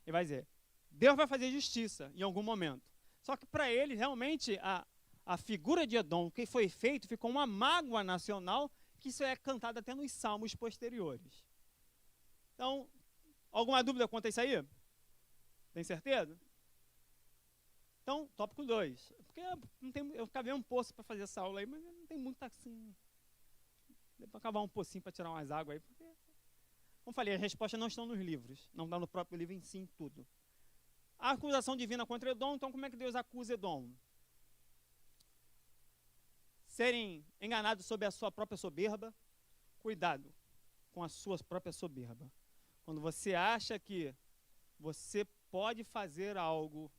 A: ele vai dizer, Deus vai fazer justiça em algum momento. Só que para ele, realmente, a figura de Edom, o que foi feito, ficou uma mágoa nacional, que isso é cantado até nos salmos posteriores. Então, alguma dúvida quanto a isso aí? Tem certeza? Então, tópico 2. Porque eu cavei um poço para fazer essa aula aí, mas não tem muito assim. Deu para cavar um pocinho para tirar umas águas aí. Porque, como falei, as respostas não estão nos livros. Não está no próprio livro em si, em tudo. A acusação divina contra Edom, então como é que Deus acusa Edom? Serem enganados sob a sua própria soberba. Cuidado com a sua própria soberba. Quando você acha que você pode fazer algo,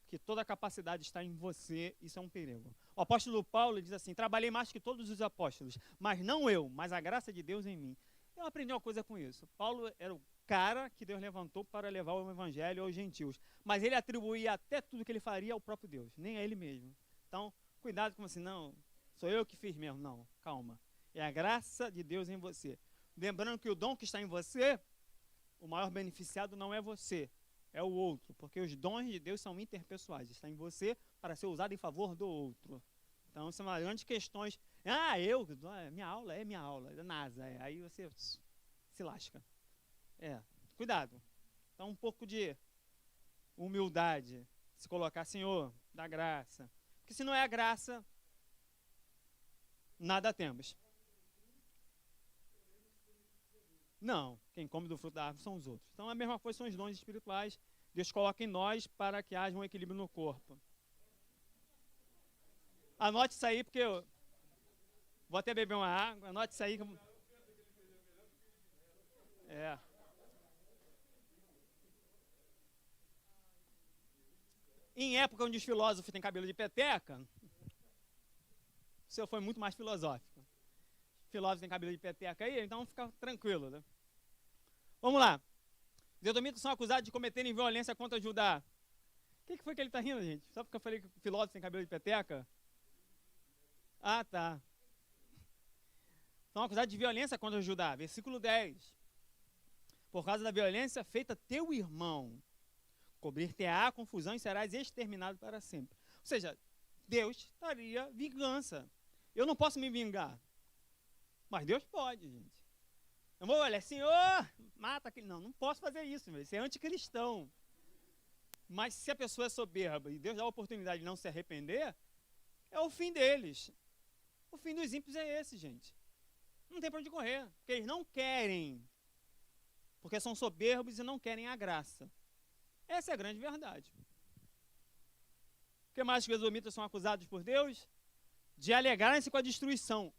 A: que toda a capacidade está em você, isso é um perigo. O apóstolo Paulo diz assim, trabalhei mais que todos os apóstolos, mas não eu, mas a graça de Deus em mim. Eu aprendi uma coisa com isso. Paulo era o cara que Deus levantou para levar o evangelho aos gentios, mas ele atribuía até tudo que ele faria ao próprio Deus, nem a ele mesmo. Então, cuidado com assim, não, sou eu que fiz mesmo. Não, calma. É a graça de Deus em você. Lembrando que o dom que está em você, o maior beneficiado não é você, é o outro, porque os dons de Deus são interpessoais, está em você para ser usado em favor do outro. Então, são as grandes questões. Minha aula é NASA. Aí você se lasca. Cuidado. Então, um pouco de humildade, se colocar, Senhor, dá graça. Porque se não é a graça, nada temos. Não, quem come do fruto da árvore são os outros. Então, a mesma coisa são os dons espirituais. Deus coloca em nós para que haja um equilíbrio no corpo. Anote isso aí, porque eu vou até beber uma água. Anote isso aí. Em época onde os filósofos têm cabelo de peteca, o senhor foi muito mais filosófico. Filósofos têm cabelo de peteca aí, então fica tranquilo, né? Vamos lá. Os edomitas são acusados de cometerem violência contra Judá. O que foi que ele está rindo, gente? Só porque eu falei que filósofos têm cabelo de peteca? Ah, tá. São acusados de violência contra Judá. Versículo 10. Por causa da violência feita teu irmão, cobrir-te-á confusão e serás exterminado para sempre. Ou seja, Deus daria vingança. Eu não posso me vingar. Mas Deus pode, gente. Eu vou olhar, Senhor, mata aquele. Não, não posso fazer isso, meu. Isso é anticristão. Mas se a pessoa é soberba e Deus dá a oportunidade de não se arrepender, é o fim deles. O fim dos ímpios é esse, gente. Não tem para onde correr. Porque eles não querem. Porque são soberbos e não querem a graça. Essa é a grande verdade. O que mais que os edomitas são acusados por Deus? De alegrarem-se com a destruição.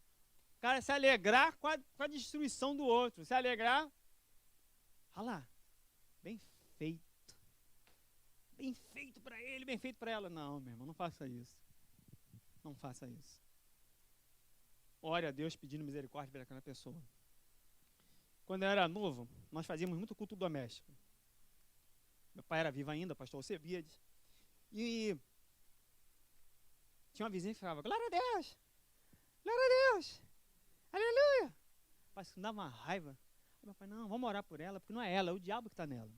A: Cara, se alegrar com a destruição do outro. Se alegrar, olha lá, bem feito. Bem feito para ele, bem feito para ela. Não, meu irmão, não faça isso. Não faça isso. Ore a Deus pedindo misericórdia para aquela pessoa. Quando eu era novo, nós fazíamos muito culto doméstico. Meu pai era vivo ainda, pastor Alcebiades. E tinha uma vizinha que falava, glória a Deus, glória a Deus, aleluia. Mas isso dava uma raiva. Meu pai, não, vamos orar por ela, porque não é ela, é o diabo que está nela.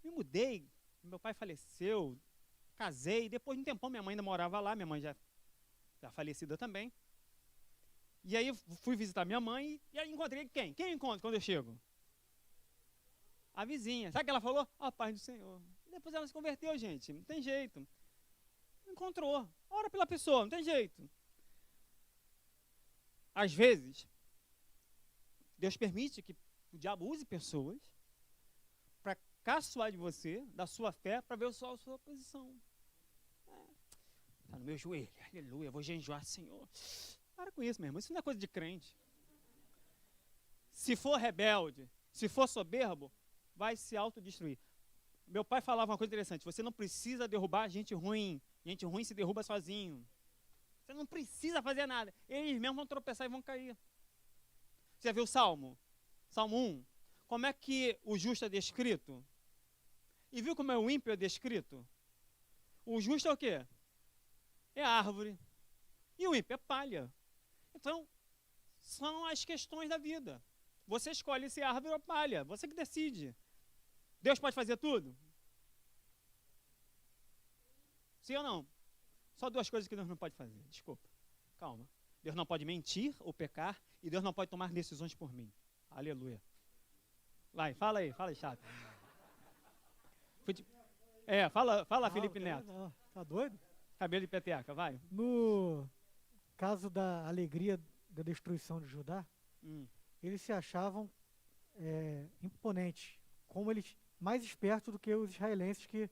A: Me mudei, meu pai faleceu, casei, depois de um tempão minha mãe ainda morava lá, minha mãe já falecida também. E aí fui visitar minha mãe e aí encontrei quem? Quem eu encontro quando eu chego? A vizinha. Sabe o que ela falou? Ó, paz do Senhor. E depois ela se converteu, gente, não tem jeito. Encontrou. Ora pela pessoa, não tem jeito. Às vezes, Deus permite que o diabo use pessoas para caçoar de você, da sua fé, para ver só a sua posição. Está no meu joelho, aleluia, vou jejuar, Senhor. Para com isso, meu irmão, isso não é coisa de crente. Se for rebelde, se for soberbo, vai se autodestruir. Meu pai falava uma coisa interessante, você não precisa derrubar gente ruim se derruba sozinho. Você não precisa fazer nada, eles mesmos vão tropeçar e vão cair. Você já viu o Salmo? Salmo 1. Como é que o justo é descrito? E viu como é o ímpio é descrito? O justo é o quê? É árvore. E o ímpio é palha. Então, são as questões da vida. Você escolhe se é árvore ou palha. Você que decide. Deus pode fazer tudo? Sim ou não? Só duas coisas que Deus não pode fazer. Desculpa. Calma. Deus não pode mentir ou pecar. E Deus não pode tomar decisões por mim. Aleluia. Vai, fala aí, chato. Fala Felipe Neto.
B: Não, tá doido?
A: Cabelo de peteca, vai.
B: No caso da alegria da destruição de Judá, eles se achavam imponentes, como eles mais espertos do que os israelenses que...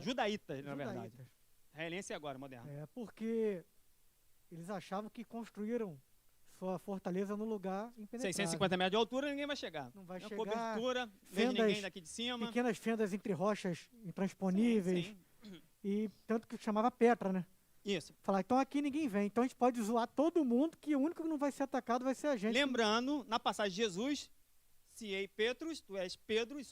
A: Judaítas, na verdade. Israelense agora, moderno.
B: Porque eles achavam que construíram sua fortaleza no lugar impenetrável.
A: 650 metros de altura, ninguém vai chegar.
B: Não vai chegar.
A: Cobertura, não vejo ninguém daqui de cima.
B: Pequenas fendas entre rochas intransponíveis.
A: Sim.
B: E tanto que chamava Petra, né?
A: Isso.
B: Falar, então aqui ninguém vem. Então a gente pode zoar todo mundo, que o único que não vai ser atacado vai ser a gente.
A: Lembrando, na passagem de Jesus, Ciei Petrus, tu és Pedro, e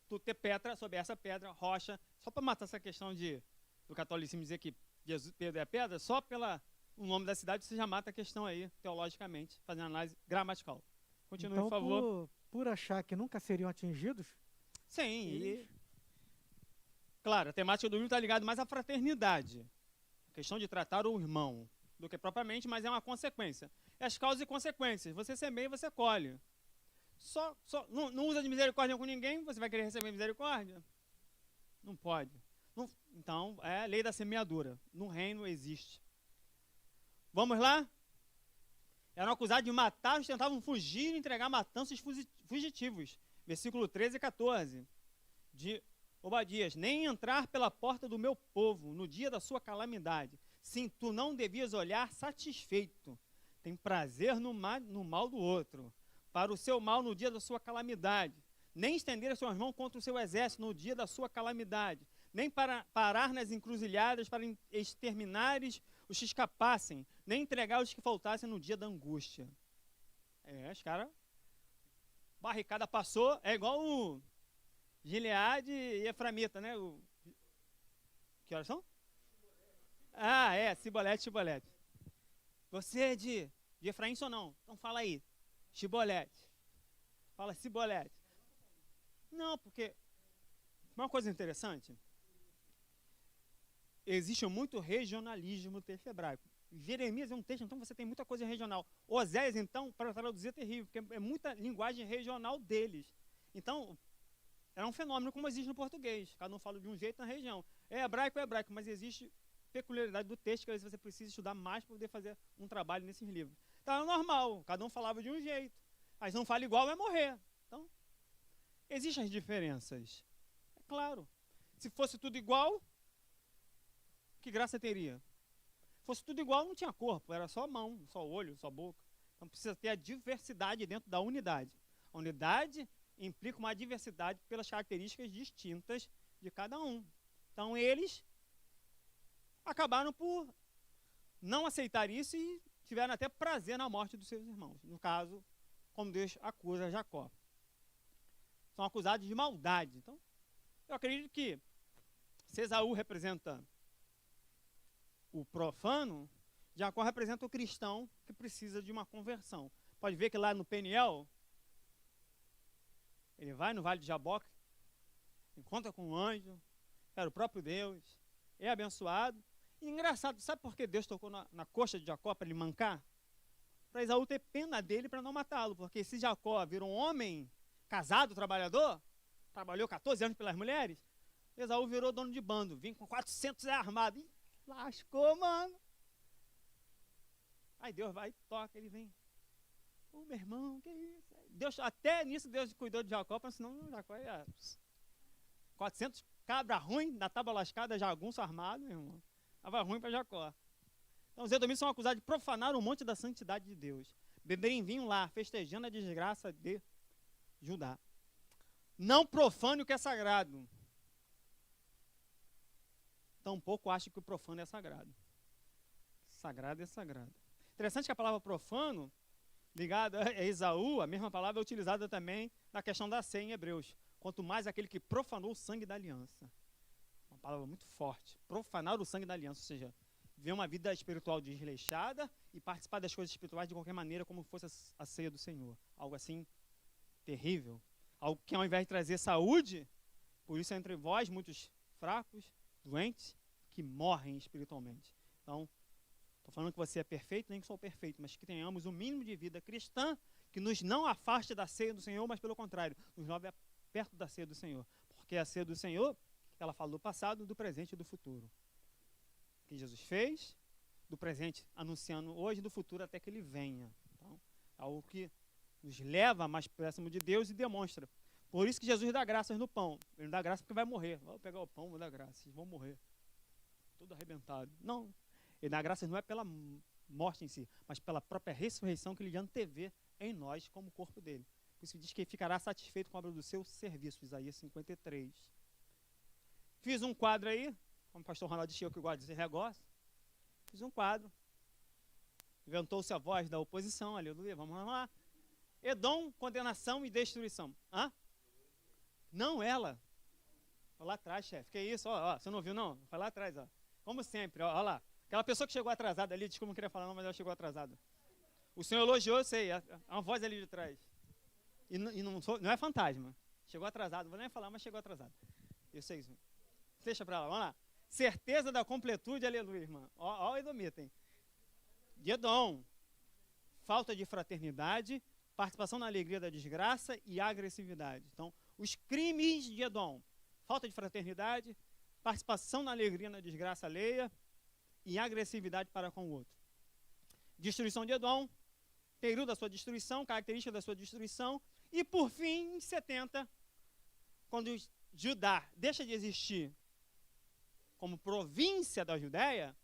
A: tu te Petra, sobre essa pedra, rocha. Só para matar essa questão do catolicismo dizer que Pedro é pedra, só pelo nome da cidade você já mata a questão aí, teologicamente, fazendo análise gramatical. Continue,
B: então,
A: por favor.
B: Por achar que nunca seriam atingidos?
A: Sim, claro, a temática do livro está ligada mais à fraternidade. A questão de tratar o irmão, do que propriamente, mas é uma consequência. É as causas e consequências. Você semeia e você colhe. Não usa de misericórdia com ninguém, você vai querer receber misericórdia? Não pode. Então, é a lei da semeadura. No reino existe. Vamos lá? Eram acusados de matar, tentavam fugir e entregar matanças fugitivos. Versículo 13 e 14. De Obadias, nem entrar pela porta do meu povo no dia da sua calamidade. Sim, tu não devias olhar satisfeito. Tem prazer no mal do outro. Para o seu mal no dia da sua calamidade. Nem estender as suas mãos contra o seu exército no dia da sua calamidade. Nem parar nas encruzilhadas para exterminares os que escapassem. Nem entregar os que faltassem no dia da angústia. Os caras... Barricada passou, é igual o Gileade e Eframita, né? Que horas são? Cibolete. Você é de Efraim ou não? Então fala aí. Chibolete. Fala Cibolete. Não, porque uma coisa interessante, existe muito regionalismo no texto hebraico. Jeremias é um texto, então você tem muita coisa regional. Oséias, então, para traduzir é terrível, porque é muita linguagem regional deles. Então, era um fenômeno como existe no português. Cada um fala de um jeito na região. É hebraico, mas existe peculiaridade do texto que às vezes você precisa estudar mais para poder fazer um trabalho nesses livros. Então é normal, cada um falava de um jeito. Mas não fala igual, vai morrer. Então, existem as diferenças. É claro. Se fosse tudo igual, que graça teria? Se fosse tudo igual, não tinha corpo, era só mão, só olho, só boca. Então precisa ter a diversidade dentro da unidade. A unidade implica uma diversidade pelas características distintas de cada um. Então eles acabaram por não aceitar isso e tiveram até prazer na morte dos seus irmãos. No caso, como Deus acusa Jacó. São acusados de maldade. Então, eu acredito que se Esaú representa o profano, Jacó representa o cristão que precisa de uma conversão. Pode ver que lá no Peniel, ele vai no Vale de Jaboque, encontra com um anjo, era o próprio Deus, é abençoado. E engraçado, sabe por que Deus tocou na coxa de Jacó para ele mancar? Para Esaú ter pena dele para não matá-lo, porque se Jacó virou um homem casado, trabalhador, trabalhou 14 anos pelas mulheres, Esaú virou dono de bando, vim com 400 armados. Ih, lascou, mano. Aí Deus vai e toca, ele vem. Ô, meu irmão, que isso? Deus, até nisso Deus cuidou de Jacó, para senão Jacó ia... 400 cabra ruim, na tábua lascada, jagunço armado, meu irmão. Estava ruim para Jacó. Então os edomitas são acusados de profanar o monte da santidade de Deus. Beberem vinho lá, festejando a desgraça de Judá. Não profane o que é sagrado. Tampouco ache que o profano é sagrado. Sagrado é sagrado. Interessante que a palavra profano, ligada a Esaú, a mesma palavra é utilizada também na questão da ceia em Hebreus. Quanto mais aquele que profanou o sangue da aliança. Uma palavra muito forte. Profanar o sangue da aliança, ou seja, viver uma vida espiritual desleixada e participar das coisas espirituais de qualquer maneira, como fosse a ceia do Senhor. Algo assim terrível. Algo que ao invés de trazer saúde, por isso é entre vós muitos fracos, doentes, que morrem espiritualmente. Então, estou falando que você é perfeito, nem que sou perfeito, mas que tenhamos um mínimo de vida cristã que nos não afaste da ceia do Senhor, mas pelo contrário, nos leve perto da ceia do Senhor. Porque a ceia do Senhor, ela fala do passado, do presente e do futuro. O que Jesus fez, do presente anunciando hoje, do futuro até que ele venha. Então, algo que nos leva mais próximo de Deus e demonstra. Por isso que Jesus dá graças no pão. Ele dá graça porque vai morrer. Vou pegar o pão, vou dar graça. Vocês vão morrer. Tudo arrebentado. Não. Ele dá graças não é pela morte em si, mas pela própria ressurreição que ele antevê em nós como corpo dele. Por isso que diz que ele ficará satisfeito com a obra do seu serviço. Isaías 53. Fiz um quadro aí, como o pastor Ronaldo disse, eu que gosto desse negócio. Fiz um quadro. Inventou-se a voz da oposição, aleluia, vamos lá. Edom, condenação e destruição. Hã? Não ela. Olha lá atrás, chefe. Que isso? Ó, você não viu, não? Vai lá atrás, ó. Como sempre, ó lá. Aquela pessoa que chegou atrasada ali, desculpa, não queria falar não, mas ela chegou atrasada. O senhor elogiou, eu sei, há uma voz ali de trás. E não é fantasma. Chegou atrasado, não vou nem falar, mas chegou atrasado. Eu sei isso. Deixa pra lá, vamos lá. Certeza da completude, aleluia, irmã. Ó o Edomita, hein? De Edom. Falta de fraternidade, participação na alegria da desgraça e agressividade. Então, os crimes de Edom. Falta de fraternidade, participação na alegria na desgraça alheia e agressividade para com o outro. Destruição de Edom, período da sua destruição, característica da sua destruição. E, por fim, em 70, quando Judá deixa de existir como província da Judéia,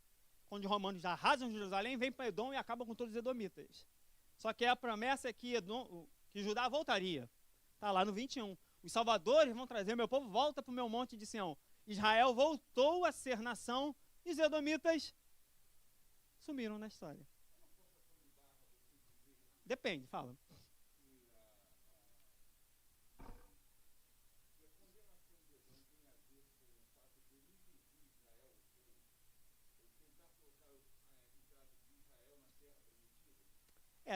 A: quando os romanos arrasam Jerusalém, vem para Edom e acaba com todos os edomitas. Só que a promessa é que Judá voltaria. Está lá no 21. Os salvadores vão trazer, meu povo volta para o meu monte de Sião. Israel voltou a ser nação e os edomitas sumiram na história. Depende, fala.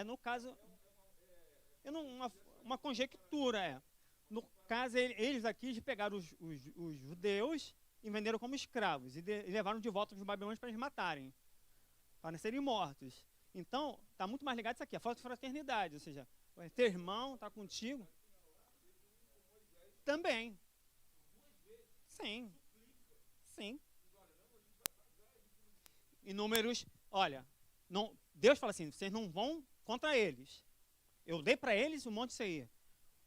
A: No caso, uma conjectura, No caso, eles aqui pegaram os judeus e venderam como escravos e levaram de volta os babilônios para eles matarem. para serem mortos. Então, está muito mais ligado a isso aqui, a falta de fraternidade, ou seja, teu irmão está contigo. Também. Sim. Sim. Em Números, olha, não, Deus fala assim, vocês não vão contra eles. Eu dei para eles um monte de Seir.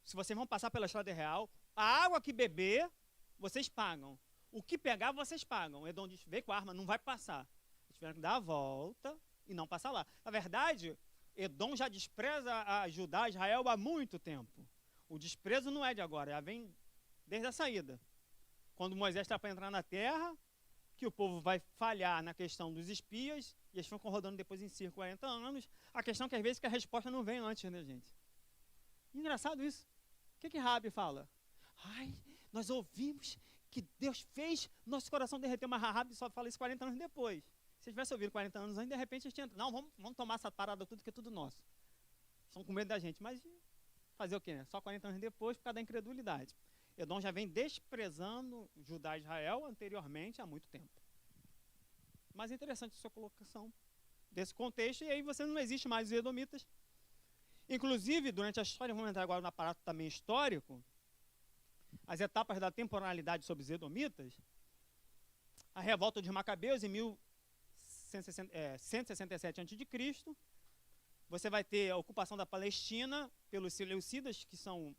A: Se vocês vão passar pela estrada real, a água que beber, vocês pagam. O que pegar, vocês pagam. Edom diz, vê com a arma, não vai passar. Eles tiveram que dar a volta e não passar lá. Na verdade, Edom já despreza a Judá, Israel, há muito tempo. O desprezo não é de agora, já vem desde a saída. Quando Moisés está para entrar na terra, que o povo vai falhar na questão dos espias, e eles ficam rodando depois em círculo 40 anos. A questão é que às vezes que a resposta não vem antes, né, gente? Engraçado isso. O que Raabe fala? Ai, nós ouvimos que Deus fez, nosso coração derreteu, mas Raabe só fala isso 40 anos depois. Se eles tivessem ouvido 40 anos antes, de repente eles tinham... Não, vamos tomar essa parada tudo, que é tudo nosso. Estão com medo da gente, mas fazer o quê, né? Só 40 anos depois, por causa da incredulidade. Edom já vem desprezando Judá e Israel anteriormente, há muito tempo. Mas é interessante a sua colocação desse contexto, e aí você não existe mais os edomitas. Inclusive, durante a história, vamos entrar agora no aparato também histórico, as etapas da temporalidade sobre os edomitas, a revolta dos Macabeus em 1167 a.C., você vai ter a ocupação da Palestina pelos Seleucidas, que são...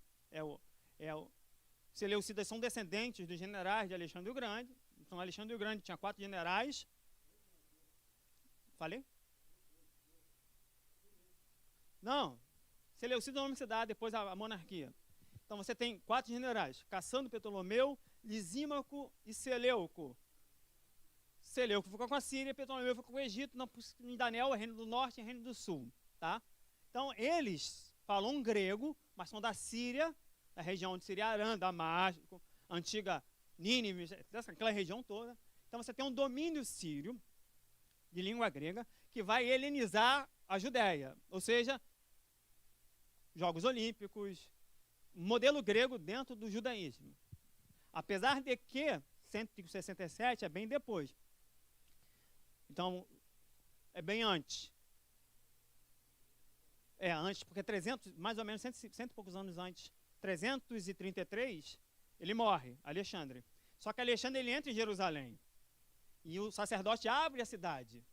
A: Seleucidas são descendentes dos generais de Alexandre o Grande. Então, Alexandre o Grande tinha 4 generais. Falei? Não. Seleucida é o nome que se dá depois a monarquia. Então, você tem 4 generais. Cassandro, Ptolomeu, Lisímaco e Seleuco. Seleuco ficou com a Síria, Ptolomeu ficou com o Egito, em Daniel, Reino do Norte e Reino do Sul. Tá? Então, eles falam grego, mas são da Síria, da região de Siriarã, Damasco, antiga Nínive, aquela região toda. Então você tem um domínio sírio, de língua grega, que vai helenizar a Judéia. Ou seja, Jogos Olímpicos, modelo grego dentro do judaísmo. Apesar de que 167 é bem depois. Então, é bem antes. É antes, porque 300, mais ou menos 100 e poucos anos antes, 333, ele morre, Alexandre. Só que Alexandre ele entra em Jerusalém. E o sacerdote abre a cidade.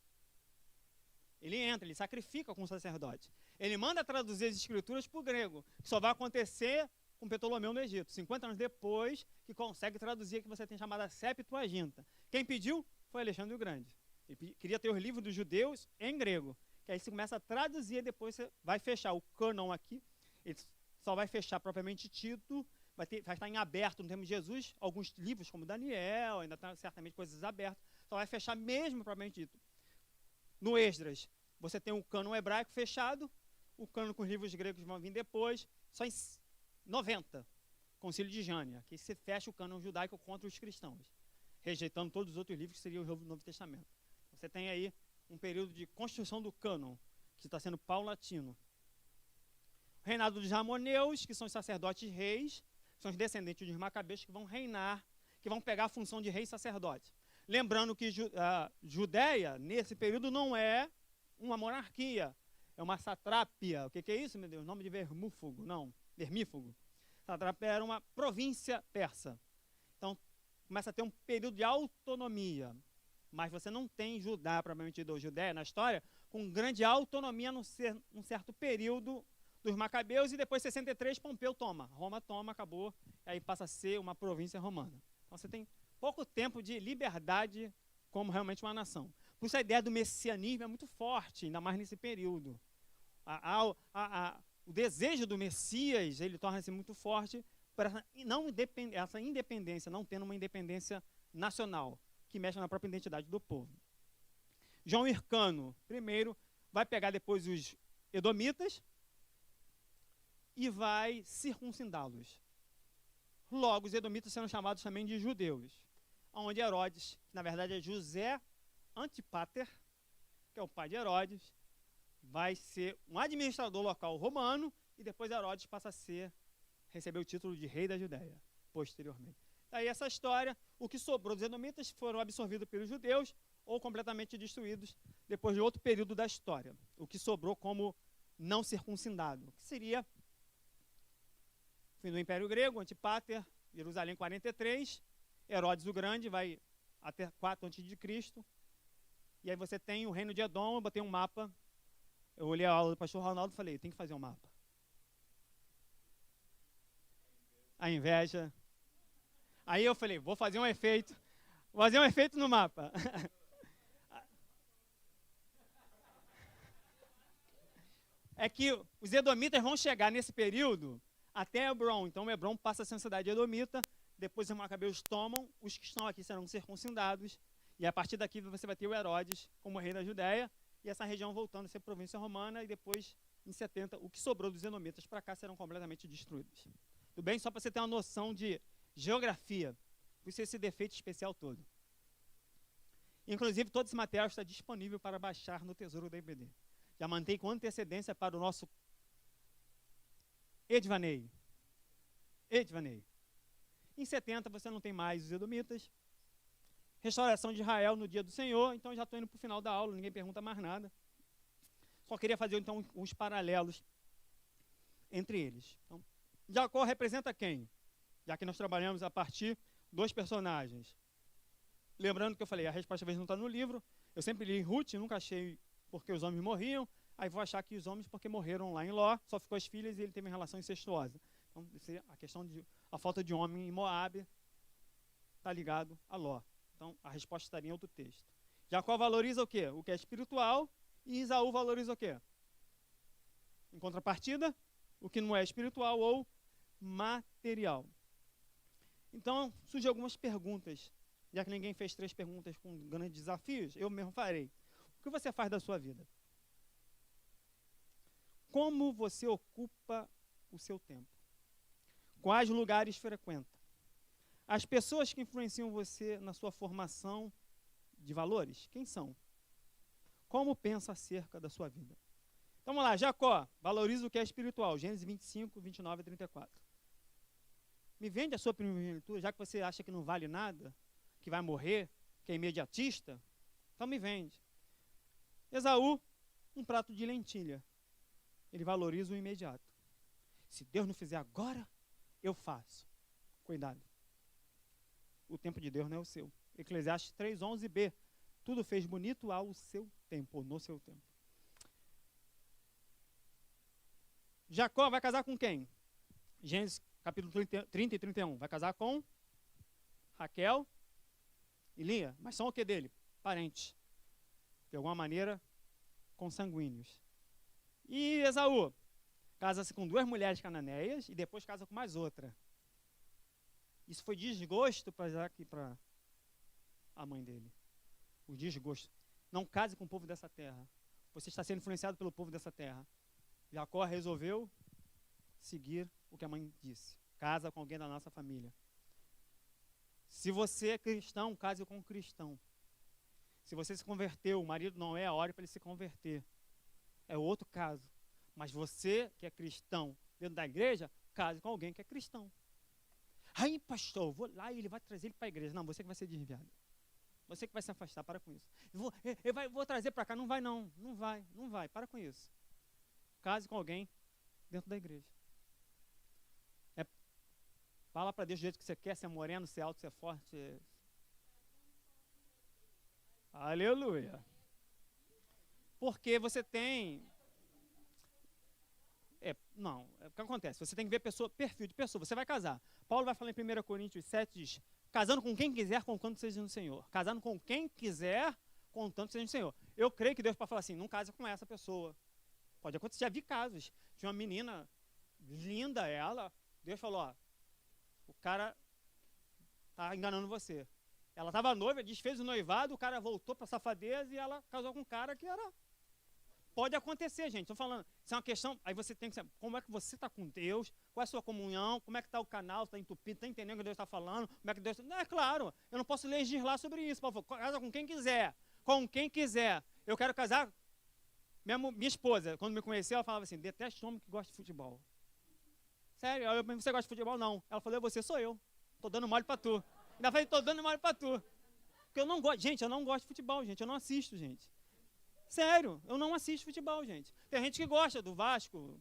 A: Ele entra, ele sacrifica com o sacerdote. Ele manda traduzir as escrituras para o grego, que só vai acontecer com Ptolomeu no Egito. 50 anos depois, que consegue traduzir, que você tem chamada Septuaginta. Quem pediu foi Alexandre o Grande. Ele queria ter os livros dos judeus em grego. Que aí você começa a traduzir e depois você vai fechar o cânon aqui. Ele só vai fechar propriamente Tito, vai estar em aberto no tempo de Jesus, alguns livros como Daniel, ainda está certamente coisas abertas, só vai fechar mesmo propriamente dito. No Esdras, você tem o cânon hebraico fechado, o cânon com os livros gregos vão vir depois, só em 90, Concílio de Jânia, que se fecha o cânon judaico contra os cristãos, rejeitando todos os outros livros que seriam o Novo Testamento. Você tem aí um período de construção do cânon, que está sendo paulatino. O reinado dos Ramoneus, que são os sacerdotes reis, são os descendentes dos Macabeus que vão reinar, que vão pegar a função de rei e sacerdote. Lembrando que a Judéia, nesse período, não é uma monarquia, é uma satrápia. O que é isso, meu Deus? Nome de vermífugo. Não, vermífugo. Satrápia era uma província persa. Então, começa a ter um período de autonomia. Mas você não tem Judá, provavelmente dito, Judéia, na história, com grande autonomia num certo período dos Macabeus, e depois, 63, Pompeu toma. Roma toma, acabou, e aí passa a ser uma província romana. Então você tem pouco tempo de liberdade como realmente uma nação. Por isso a ideia do messianismo é muito forte, ainda mais nesse período. O desejo do Messias, ele torna-se muito forte por essa independência, não tendo uma independência nacional, que mexe na própria identidade do povo. João Hircano, primeiro, vai pegar depois os edomitas e vai circuncidá-los. Logo, os edomitas serão chamados também de judeus, onde Herodes, que na verdade é José Antipater, que é o pai de Herodes, vai ser um administrador local romano, e depois Herodes passa a receber o título de rei da Judéia, posteriormente. Daí essa história, o que sobrou dos edomitas foram absorvidos pelos judeus ou completamente destruídos depois de outro período da história. O que sobrou como não circuncidado, que seria o fim do Império Grego, Antípater, Jerusalém 43, Herodes o Grande vai até 4 a.C., e aí você tem o reino de Edom. Eu botei um mapa, eu olhei a aula do pastor Ronaldo e falei, tem que fazer um mapa. A inveja. Aí eu falei, vou fazer um efeito no mapa. É que os edomitas vão chegar nesse período até Hebron. Então Hebron passa a ser uma cidade edomita, depois os macabeus tomam, os que estão aqui serão circuncidados, e a partir daqui você vai ter o Herodes como rei da Judéia, e essa região voltando a ser província romana, e depois, em 70, o que sobrou dos edomitas para cá serão completamente destruídos. Tudo bem? Só para você ter uma noção de geografia, por isso esse defeito especial todo. Inclusive, todo esse material está disponível para baixar no Tesouro da IBD. Já mantém com antecedência para o nosso Edvaneio. Em 70 você não tem mais os edomitas. Restauração de Israel no dia do Senhor. Então já estou indo para o final da aula, ninguém pergunta mais nada. Só queria fazer então uns paralelos entre eles. Então, Jacó representa quem? Já que nós trabalhamos a partir dos personagens. Lembrando que eu falei, a resposta às vezes não está no livro. Eu sempre li Ruth, nunca achei porque os homens morriam. Aí vou achar que os homens porque morreram lá em Ló, só ficou as filhas e ele teve uma relação incestuosa. Então, a questão de a falta de homem em Moabe está ligado a Ló. Então, a resposta estaria em outro texto. Jacó valoriza o quê? O que é espiritual, e Esaú valoriza o quê? Em contrapartida, o que não é espiritual ou material. Então, surgem algumas perguntas. Já que ninguém fez 3 perguntas com grandes desafios, eu mesmo farei. O que você faz da sua vida? Como você ocupa o seu tempo? Quais lugares frequenta? As pessoas que influenciam você na sua formação de valores, quem são? Como pensa acerca da sua vida? Então vamos lá, Jacó, valoriza o que é espiritual. Gênesis 25, 29 e 34. Me vende a sua primogenitura, já que você acha que não vale nada, que vai morrer, que é imediatista, então me vende. Esaú, um prato de lentilha. Ele valoriza o imediato. Se Deus não fizer agora, eu faço. Cuidado. O tempo de Deus não é o seu. Eclesiastes 3:11b. Tudo fez bonito ao seu tempo, ou no seu tempo. Jacó vai casar com quem? Gênesis capítulo 30 e 31. Vai casar com Raquel e Lia. Mas são o que dele? Parentes. De alguma maneira, consanguíneos. E Esaú casa-se com 2 mulheres cananeias e depois casa com mais outra. Isso foi desgosto para Isaac e para a mãe dele. O desgosto. Não case com o povo dessa terra. Você está sendo influenciado pelo povo dessa terra. Jacó resolveu seguir o que a mãe disse. Casa com alguém da nossa família. Se você é cristão, case com um cristão. Se você se converteu, o marido não é a hora para ele se converter. É outro caso. Mas você que é cristão dentro da igreja, case com alguém que é cristão. Aí, pastor, vou lá e ele vai trazer ele para a igreja. Não, você que vai ser desviado. Você que vai se afastar, para com isso. Vou trazer para cá, não vai não. Não vai, para com isso. Case com alguém dentro da igreja. Fala para Deus do jeito que você quer, ser moreno, ser alto, ser forte. Aleluia. Porque você tem... o que acontece? Você tem que ver perfil de pessoa. Você vai casar. Paulo vai falar em 1 Coríntios 7, diz, casando com quem quiser, contanto seja no Senhor. Casando com quem quiser, contanto seja no Senhor. Eu creio que Deus pode falar assim, não case com essa pessoa. Pode acontecer, já vi casos. Tinha uma menina linda, Deus falou, ó, o cara tá enganando você. Ela estava noiva, desfez o noivado, o cara voltou para safadeza e ela casou com um cara que era... Pode acontecer, gente. Estou falando, isso é uma questão, aí você tem que saber como é que você está com Deus, qual é a sua comunhão, como é que está o canal, está entupido, está entendendo o que Deus está falando, como é que Deus... Não, é claro, eu não posso legislar sobre isso. Paulo falou, casa com quem quiser, Eu quero casar, minha esposa, quando me conheceu, ela falava assim, detesto homem que gosta de futebol. Sério, você gosta de futebol? Não. Ela falou, você sou eu. Tô dando mole pra tu. Ainda falei, tô dando mole pra tu. Porque eu não gosto, gente, eu não gosto de futebol, gente. Eu não assisto, gente. Sério, eu não assisto futebol, gente. Tem gente que gosta do Vasco.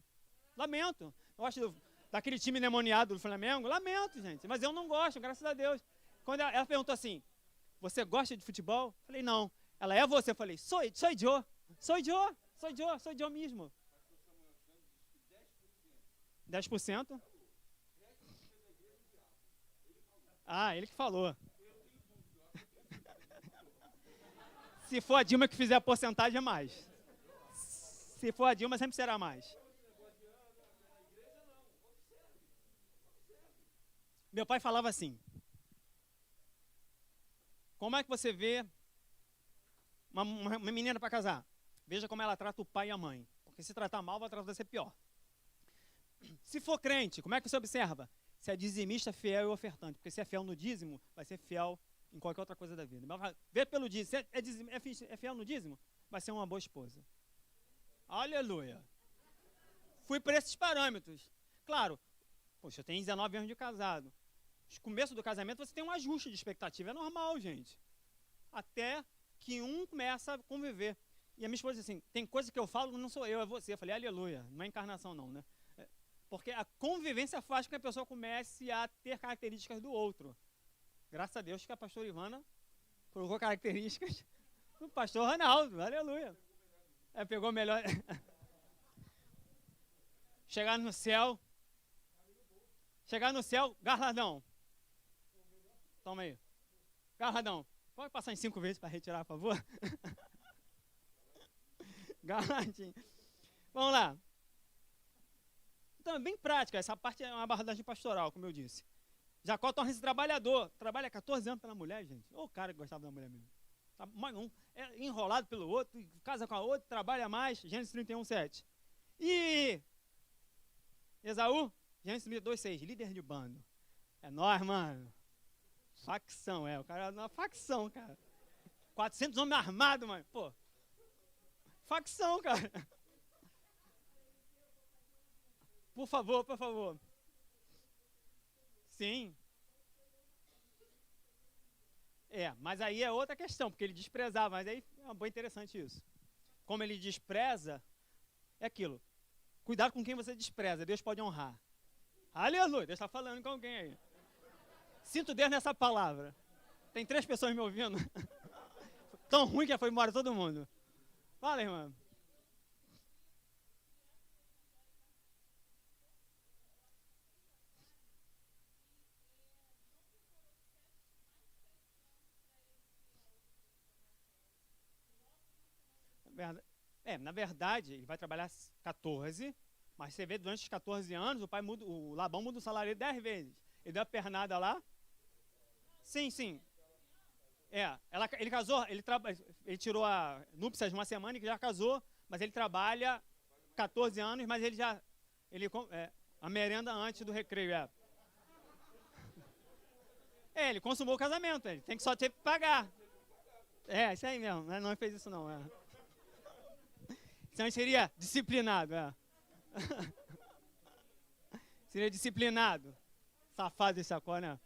A: Lamento. Gosta daquele time demoniado do Flamengo. Lamento, gente. Mas eu não gosto, graças a Deus. Quando ela perguntou assim, você gosta de futebol? Eu falei, não. Ela é você? Eu falei, sou eu. Sou eu mesmo. 10%? Ah, ele que falou. Se for a Dilma que fizer a porcentagem, é mais. Se for a Dilma, sempre será mais. Meu pai falava assim, como é que você vê uma menina para casar? Veja como ela trata o pai e a mãe. Porque se tratar mal, vai ser pior. Se for crente, como é que você observa? Se é dizimista, fiel e ofertante. Porque se é fiel no dízimo, vai ser fiel em qualquer outra coisa da vida. Vê pelo dízimo. Se é fiel no dízimo, vai ser uma boa esposa. Aleluia. Fui por esses parâmetros. Claro, poxa, eu tenho 19 anos de casado. No começo do casamento, você tem um ajuste de expectativa. É normal, gente. Até que um começa a conviver. E a minha esposa disse assim, tem coisa que eu falo, não sou eu, é você. Eu falei, aleluia. Não é encarnação não, né? Porque a convivência faz com que a pessoa comece a ter características do outro. Graças a Deus que a pastora Ivana colocou características do pastor Ronaldo. Aleluia. Pegou melhor. Chegar no céu, Garladão. Toma aí. Garladão, pode passar em 5 vezes para retirar, por favor? Garladinho. Vamos lá. Então, é bem prática. Essa parte é uma abordagem pastoral, como eu disse. Jacó torna-se trabalhador. Trabalha 14 anos pela mulher, gente. O cara que gostava da mulher mesmo. Um é enrolado pelo outro, casa com a outra, trabalha mais. Gênesis 31, 7. E Esaú, Gênesis 32, 6. Líder de bando. É nóis, mano. Facção, o cara é uma facção, cara. 400 homens armados, mano. Pô. Facção, cara. Por favor, por favor. Sim. Mas aí é outra questão, porque ele desprezava, mas aí é bem interessante isso. Como ele despreza, é aquilo. Cuidado com quem você despreza, Deus pode honrar. Aleluia, Deus está falando com alguém aí. Sinto Deus nessa palavra. Tem 3 pessoas me ouvindo. Tão ruim que já foi embora todo mundo. Fala, irmã. Na verdade, ele vai trabalhar 14, mas você vê, durante os 14 anos, o Labão muda o salário 10 vezes. Ele deu a pernada lá. Sim. Ele casou, ele tirou a núpcias de uma semana e já casou, mas ele trabalha 14 anos, mas a merenda antes do recreio, ele consumou o casamento, ele tem que só ter que pagar. Isso aí mesmo, não fez isso não, Senão ele seria disciplinado, Seria disciplinado. Safado esse sacó, né?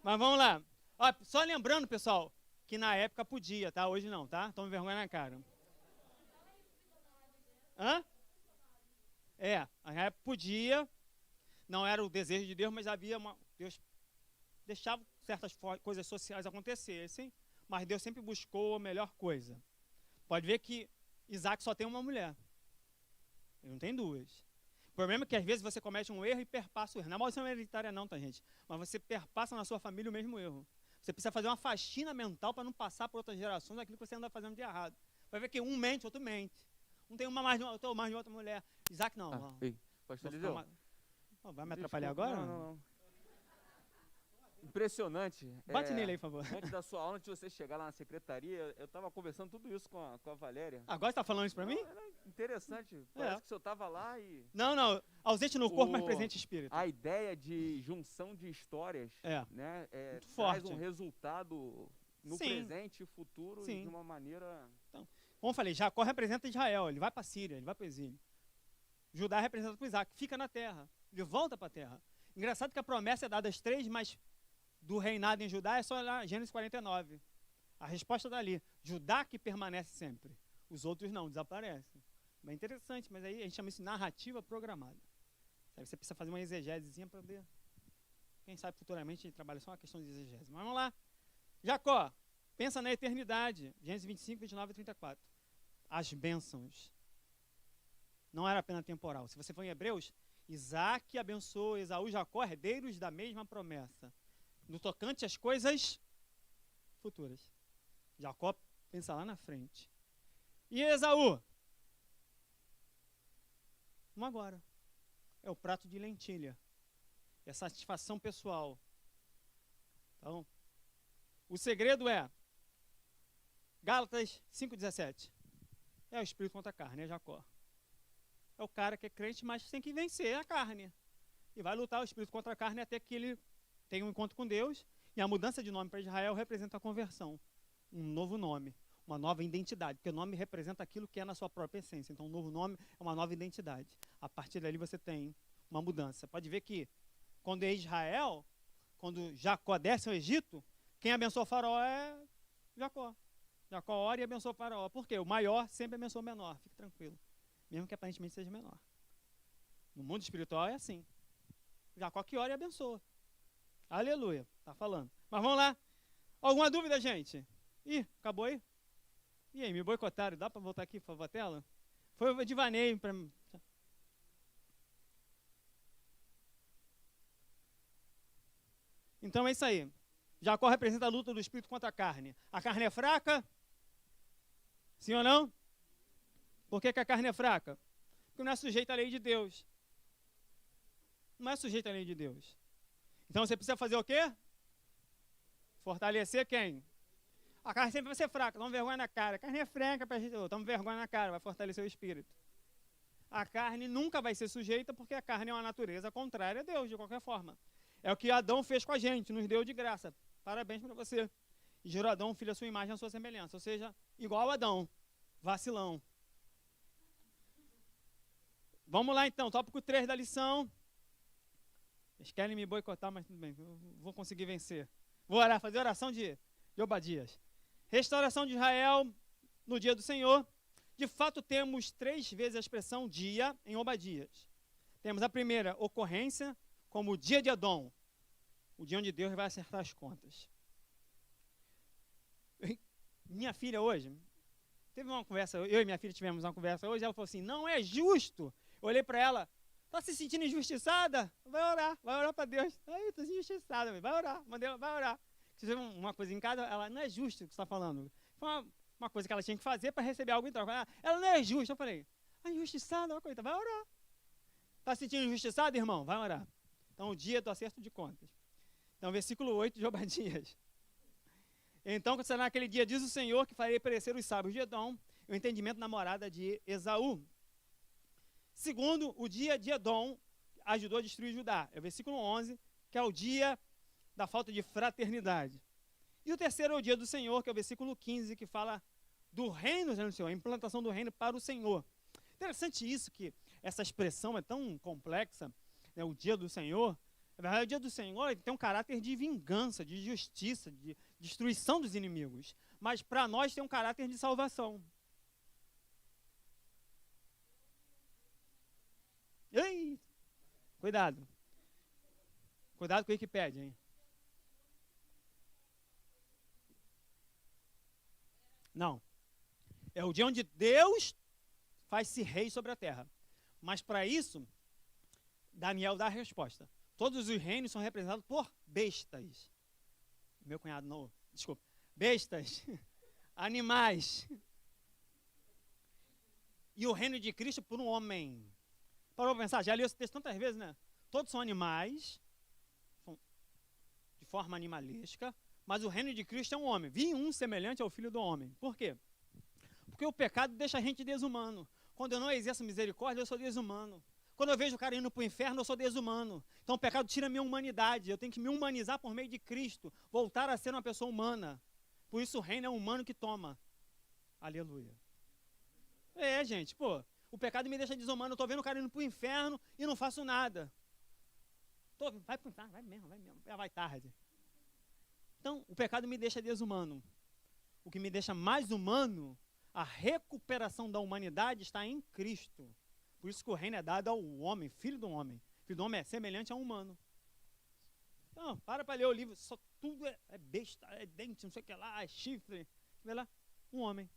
A: Mas vamos lá. Ó, só lembrando, pessoal, que na época podia, tá? Hoje não, tá? Toma vergonha na cara. Hã? Na época podia. Não era o desejo de Deus, mas Deus deixava certas coisas sociais acontecerem, mas Deus sempre buscou a melhor coisa. Pode ver que Isaac só tem uma mulher. Ele não tem 2. O problema é que às vezes você comete um erro e perpassa o erro. Não é maldição hereditária não, tá, gente? Mas você perpassa na sua família o mesmo erro. Você precisa fazer uma faxina mental para não passar por outras gerações aquilo que você anda fazendo de errado. Vai ver que um mente, outro mente. Um tem mais de outra mulher. Isaac não.
C: Pastor Eliseu.
A: Vai me atrapalhar agora?
C: Não. Impressionante.
A: Bate nele aí, por favor.
C: Antes da sua aula, antes de você chegar lá na secretaria, eu estava conversando tudo isso com a Valéria.
A: Agora você está falando isso para mim?
C: Era interessante. Parece que o senhor estava lá e...
A: Não. Ausente no corpo, mas presente em espírito.
C: A ideia de junção de histórias, né?
A: Muito
C: traz
A: forte.
C: um resultado no presente e futuro de uma maneira...
A: Então, como eu falei, Jacó representa Israel. Ele vai para a Síria, ele vai para o exílio. Judá representa para Isaac, fica na terra. Ele volta para a terra. Engraçado que a promessa é dada às 3, mas do reinado em Judá é só lá, Gênesis 49. A resposta está ali. Judá que permanece sempre. Os outros não, desaparecem. Bem interessante, mas aí a gente chama isso de narrativa programada. Aí você precisa fazer uma exegesezinha para poder... Quem sabe futuramente a gente trabalha só uma questão de exegese. Mas vamos lá. Jacó, pensa na eternidade. Gênesis 25, 29 e 34. As bênçãos. Não era apenas temporal. Se você for em Hebreus, Isaac abençoou Esaú e Jacó, herdeiros da mesma promessa. No tocante às coisas futuras. Jacó pensa lá na frente. E Esaú? Vamos agora. É o prato de lentilha. É satisfação pessoal. Então, o segredo é Gálatas 5,17. É o espírito contra a carne, é Jacó. É o cara que é crente, mas tem que vencer a carne. E vai lutar o espírito contra a carne até que ele tenha um encontro com Deus. E a mudança de nome para Israel representa a conversão. Um novo nome, uma nova identidade. Porque o nome representa aquilo que é na sua própria essência. Então, um novo nome é uma nova identidade. A partir dali você tem uma mudança. Pode ver que quando é Israel, quando Jacó desce ao Egito, quem abençoa o faraó é Jacó. Jacó ora e abençoa o faraó. Por quê? O maior sempre abençoa o menor. Fique tranquilo. Mesmo que aparentemente seja menor. No mundo espiritual é assim. Jacó que ora e abençoa. Aleluia. Está falando. Mas vamos lá. Alguma dúvida, gente? Ih, acabou aí? E aí, me boicotaram. Dá para voltar aqui, por favor, a tela? Foi o divaneio para... Então é isso aí. Jacó representa a luta do espírito contra a carne. A carne é fraca? Sim ou não? Por que a carne é fraca? Porque não é sujeita à lei de Deus. Não é sujeita à lei de Deus. Então você precisa fazer o quê? Fortalecer quem? A carne sempre vai ser fraca. Toma vergonha na cara. A carne é franca para a gente. Toma vergonha na cara. Vai fortalecer o espírito. A carne nunca vai ser sujeita porque a carne é uma natureza contrária a Deus, de qualquer forma. É o que Adão fez com a gente, nos deu de graça. Parabéns para você. E gerou Adão, filho, a sua imagem, a sua semelhança. Ou seja, igual a Adão. Vacilão. Vamos lá então, tópico 3 da lição. Eles querem me boicotar, mas tudo bem, eu vou conseguir vencer. Vou orar, fazer oração de Obadias. Restauração de Israel no dia do Senhor. De fato, temos 3 vezes a expressão dia em Obadias. Temos a primeira ocorrência, como o dia de Edom, o dia onde Deus vai acertar as contas. Minha filha hoje, teve uma conversa, eu e minha filha tivemos uma conversa hoje, ela falou assim, não é justo. Eu olhei para ela, está se sentindo injustiçada? Vai orar para Deus. Ai, estou injustiçada, vai orar, mandei ela, vai orar. Se fizer uma coisa em casa, ela, não é justo o que você está falando. Foi uma coisa que ela tinha que fazer para receber algo em troca. Ela não é justa. Eu falei, injustiçada, coisa, vai orar. Está se sentindo injustiçada, irmão? Vai orar. Então, o dia do acerto de contas. Então, versículo 8 de Obadias. Então, quando será naquele dia, diz o Senhor, que farei perecer os sábios de Edom, e o entendimento na morada de Esaú. Segundo, o dia de Edom ajudou a destruir Judá. É o versículo 11, que é o dia da falta de fraternidade. E o terceiro é o dia do Senhor, que é o versículo 15, que fala do reino do Senhor, a implantação do reino para o Senhor. Interessante isso, que essa expressão é tão complexa, né, o dia do Senhor. Na verdade, o dia do Senhor tem um caráter de vingança, de justiça, de destruição dos inimigos. Mas para nós tem um caráter de salvação. Ei! Cuidado. Cuidado com o que pede, hein? Não. É o dia onde Deus faz-se rei sobre a terra. Mas para isso, Daniel dá a resposta. Todos os reinos são representados por bestas. Meu cunhado não, desculpa. Bestas, animais. E o reino de Cristo por um homem. Parou para pensar? Já li esse texto tantas vezes, né? Todos são animais, de forma animalesca, mas o reino de Cristo é um homem. Vi um semelhante ao Filho do Homem. Por quê? Porque o pecado deixa a gente desumano. Quando eu não exerço misericórdia, eu sou desumano. Quando eu vejo o cara indo para o inferno, eu sou desumano. Então o pecado tira a minha humanidade. Eu tenho que me humanizar por meio de Cristo. Voltar a ser uma pessoa humana. Por isso o reino é um humano que toma. Aleluia. Gente, o pecado me deixa desumano. Eu estou vendo o cara indo para o inferno e não faço nada. vai mesmo, já vai tarde. Então, o pecado me deixa desumano. O que me deixa mais humano, a recuperação da humanidade está em Cristo. Por isso que o reino é dado ao homem, filho do homem. Filho do homem é semelhante a um humano. Então, para ler o livro, só tudo é besta, é dente, não sei o que lá, é chifre. Vê lá, um homem.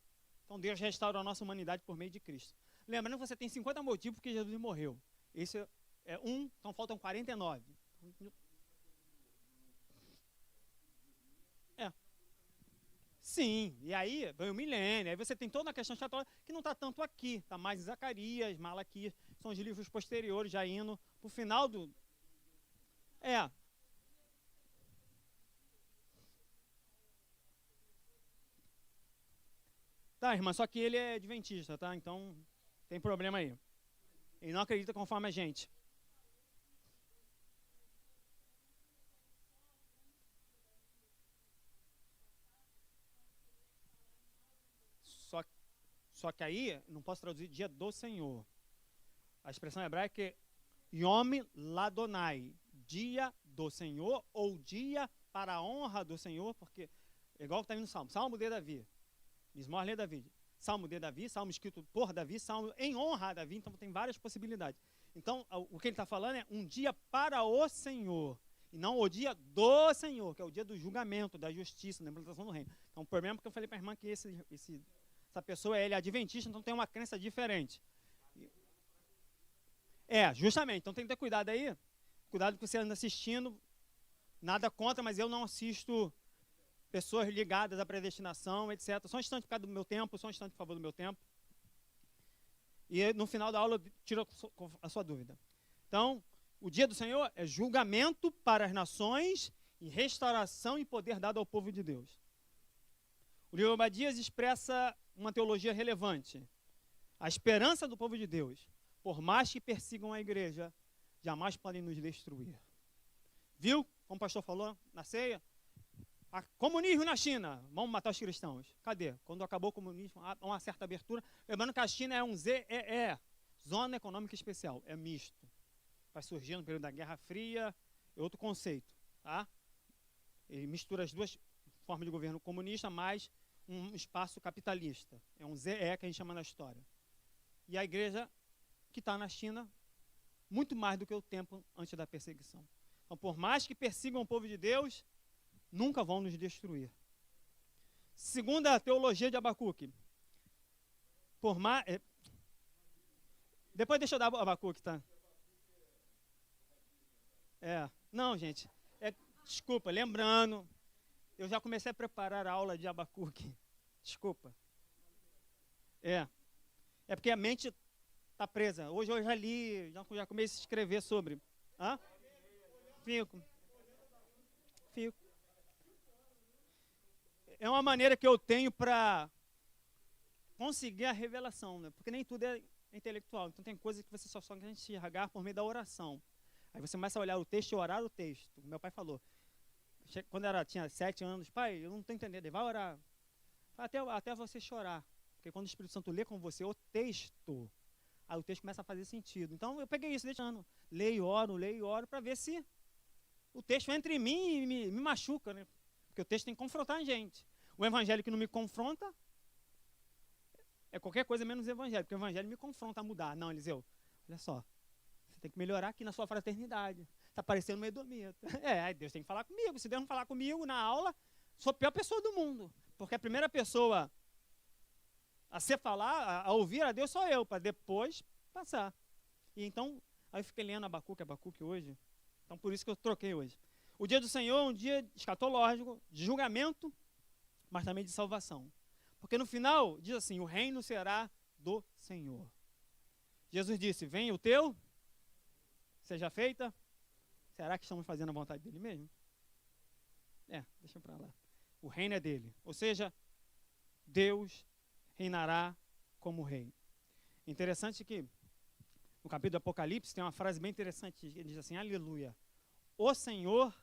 A: Então Deus restaura a nossa humanidade por meio de Cristo. Lembrando que você tem 50 motivos porque Jesus morreu. Esse é um, então faltam 49. É. Sim, e aí vem o milênio, aí você tem toda a questão escatológica que não está tanto aqui, está mais em Zacarias, Malaquias, são os livros posteriores, já indo para o final do... Tá, irmã, só que ele é adventista, tá? Então, tem problema aí. Ele não acredita conforme a gente. Só que aí, não posso traduzir dia do Senhor. A expressão hebraica é Yom Ladonai, dia do Senhor, ou dia para a honra do Senhor, porque é igual que está aí no Salmo. Salmo de Davi. Mismor Davi. Salmo de Davi, salmo escrito por Davi, salmo em honra a Davi, então tem várias possibilidades. Então, o que ele está falando é um dia para o Senhor, e não o dia do Senhor, que é o dia do julgamento, da justiça, da implantação do reino. Então, o problema é porque eu falei para a irmã que essa pessoa ele é adventista, então tem uma crença diferente. Justamente, então tem que ter cuidado aí, cuidado que você anda assistindo, nada contra, mas eu não assisto pessoas ligadas à predestinação, etc. Só um instante por causa do meu tempo, só um instante por favor do meu tempo. E no final da aula eu tiro a sua dúvida. Então, o dia do Senhor é julgamento para as nações e restauração e poder dado ao povo de Deus. O livro Obadias expressa uma teologia relevante. A esperança do povo de Deus, por mais que persigam a igreja, jamais podem nos destruir. Viu? Como o pastor falou na ceia? Comunismo na China, vamos matar os cristãos. Cadê? Quando acabou o comunismo, há uma certa abertura. Lembrando que a China é um ZEE, Zona Econômica Especial, é misto. Vai surgir no período da Guerra Fria, é outro conceito. Tá? Ele mistura as duas formas de governo comunista, mais um espaço capitalista. É um ZEE que a gente chama na história. E a igreja que está na China, muito mais do que o tempo antes da perseguição. Então, por mais que persigam o povo de Deus, nunca vão nos destruir. Segundo a teologia de Abacuque, depois deixa eu dar Abacuque, tá? Não, gente, desculpa, lembrando, eu já comecei a preparar a aula de Abacuque. Desculpa. É porque a mente está presa. Hoje eu já li, já comecei a escrever sobre. Fico. É uma maneira que eu tenho para conseguir a revelação, né? Porque nem tudo é intelectual. Então tem coisas que você só consegue enxergar por meio da oração. Aí você começa a olhar o texto e orar o texto. Meu pai falou, quando tinha 7 anos, pai, eu não estou entendendo, ele vai orar. Até você chorar. Porque quando o Espírito Santo lê com você o texto, aí o texto começa a fazer sentido. Então eu peguei isso desde ano. Leio e oro, para ver se o texto entra em mim e me machuca, né? Porque o texto tem que confrontar a gente. O evangelho que não me confronta é qualquer coisa menos evangelho, porque o evangelho me confronta a mudar. Não, Eliseu, olha só, você tem que melhorar aqui na sua fraternidade. Está parecendo uma edomita. Aí Deus tem que falar comigo. Se Deus não falar comigo na aula, sou a pior pessoa do mundo. Porque a primeira pessoa a ouvir a Deus sou eu, para depois passar. E então, aí eu fiquei lendo Abacuque hoje. Então, por isso que eu troquei hoje. O dia do Senhor é um dia escatológico, de julgamento, mas também de salvação. Porque no final, diz assim, o reino será do Senhor. Jesus disse, venha o teu, seja feita. Será que estamos fazendo a vontade dele mesmo? Deixa pra lá. O reino é dele. Ou seja, Deus reinará como rei. Interessante que no capítulo do Apocalipse tem uma frase bem interessante. Ele diz assim, aleluia. O Senhor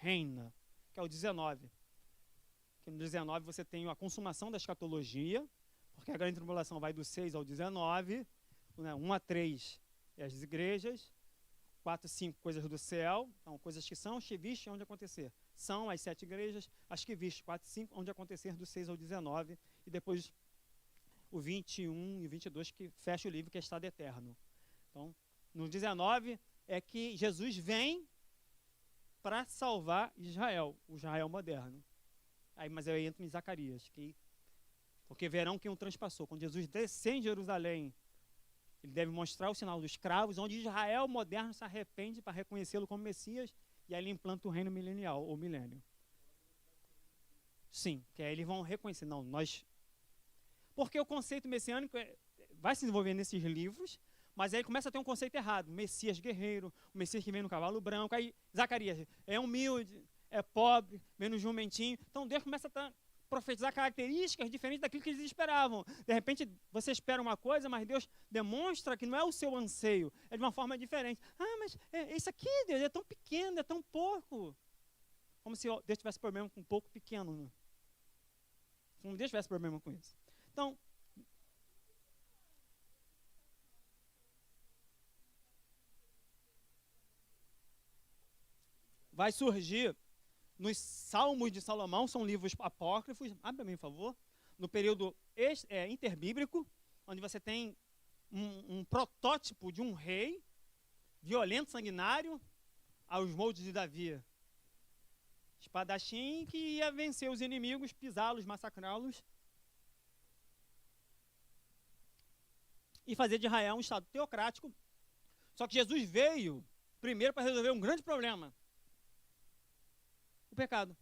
A: reina, que é o 19. Que no 19 você tem a consumação da escatologia, porque a grande tribulação vai do 6 ao 19, né, 1 a 3 é as igrejas, 4, 5 coisas do céu, então coisas que são, que viste, onde acontecer. São as 7 igrejas, as que viste, 4, 5, onde acontecer do 6 ao 19, e depois o 21 e 22 que fecha o livro, que é estado eterno. Então, no 19 é que Jesus vem para salvar Israel, o Israel moderno. Mas eu entro em Zacarias, porque verão quem o transpassou. Quando Jesus descer em Jerusalém, ele deve mostrar o sinal dos cravos, onde Israel moderno se arrepende para reconhecê-lo como Messias, e aí ele implanta o reino milenial, ou milênio. Sim, que aí eles vão reconhecer. Não, nós... Porque o conceito messiânico vai se desenvolver nesses livros, mas aí começa a ter um conceito errado. Messias guerreiro, o Messias que vem no cavalo branco. Aí Zacarias é humilde, é pobre, vem no jumentinho. Então Deus começa a profetizar características diferentes daquilo que eles esperavam. De repente, você espera uma coisa, mas Deus demonstra que não é o seu anseio, é de uma forma diferente. Ah, mas isso aqui, Deus, é tão pequeno, é tão pouco. Como se Deus tivesse problema com um pouco pequeno. Né? Como Deus tivesse problema com isso. Então, vai surgir nos Salmos de Salomão, são livros apócrifos, abre para mim, por favor, no período interbíblico, onde você tem um protótipo de um rei violento, sanguinário, aos moldes de Davi. Espadachim que ia vencer os inimigos, pisá-los, massacrá-los, e fazer de Israel um estado teocrático. Só que Jesus veio primeiro para resolver um grande problema: o pecado.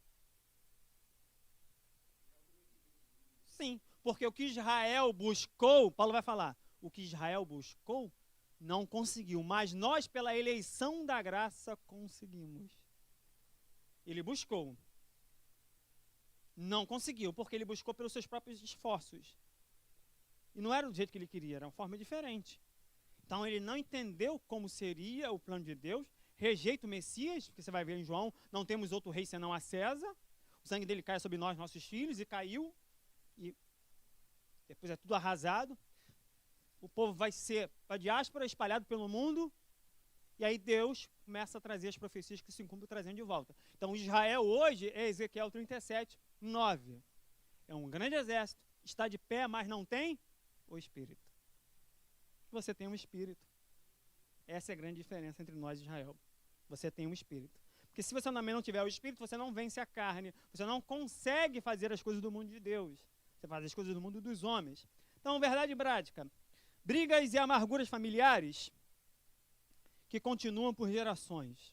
A: Sim, porque o que Israel buscou, Paulo vai falar, o que Israel buscou não conseguiu, mas nós, pela eleição da graça, conseguimos. Ele buscou, não conseguiu, porque ele buscou pelos seus próprios esforços. E não era do jeito que ele queria, era uma forma diferente. Então ele não entendeu como seria o plano de Deus, rejeita o Messias, porque você vai ver em João, não temos outro rei senão a César, o sangue dele cai sobre nós, nossos filhos, e caiu, e depois é tudo arrasado. O povo vai ser a diáspora, espalhado pelo mundo, e aí Deus começa a trazer as profecias que se cumprem, trazendo de volta. Então Israel hoje é Ezequiel 37, 9. É um grande exército, está de pé, mas não tem o Espírito. Você tem um Espírito. Essa é a grande diferença entre nós e Israel. Você tem um Espírito. Porque se você também não tiver o Espírito, você não vence a carne. Você não consegue fazer as coisas do mundo de Deus. Você faz as coisas do mundo dos homens. Então, verdade e prática. Brigas e amarguras familiares que continuam por gerações.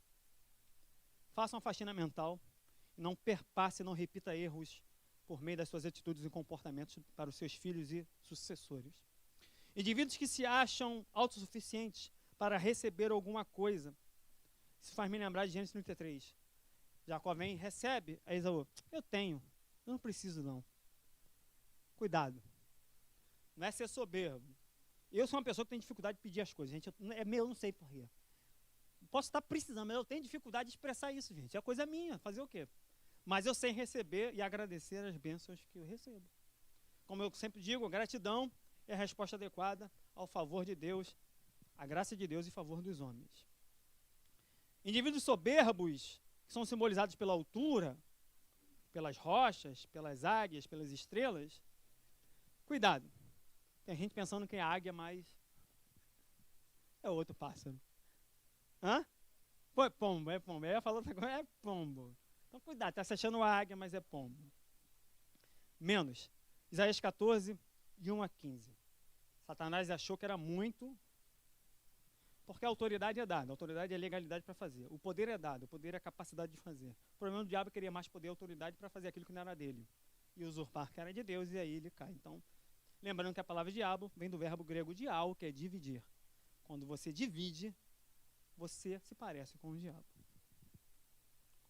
A: Faça uma faxina mental. Não perpasse, não repita erros por meio das suas atitudes e comportamentos para os seus filhos e sucessores. Indivíduos que se acham autossuficientes para receber alguma coisa. Isso faz me lembrar de Gênesis 33. Jacó vem e recebe a Esaú. Eu tenho, eu não preciso não. Cuidado. Não é ser soberbo. Eu sou uma pessoa que tem dificuldade de pedir as coisas. Gente, é meu, eu não sei porquê. Posso estar precisando, mas eu tenho dificuldade de expressar isso, gente. É coisa minha, fazer o quê? Mas eu sei receber e agradecer as bênçãos que eu recebo. Como eu sempre digo, a gratidão é a resposta adequada ao favor de Deus, a graça de Deus em favor dos homens. Indivíduos soberbos, que são simbolizados pela altura, pelas rochas, pelas águias, pelas estrelas. Cuidado. Tem gente pensando que é águia, mas é outro pássaro. Hã? Pô, é pombo, é pombo. Eu ia falar outra coisa, é pombo. Então cuidado, está se achando águia, mas é pombo. Menos. Isaías 14, de 1 a 15. Satanás achou que era muito, porque a autoridade é dada, a autoridade é a legalidade para fazer. O poder é dado, o poder é a capacidade de fazer. O problema do diabo é querer mais poder e autoridade para fazer aquilo que não era dele. E usurpar que era de Deus, e aí ele cai. Então, lembrando que a palavra diabo vem do verbo grego diao, que é dividir. Quando você divide, você se parece com o diabo.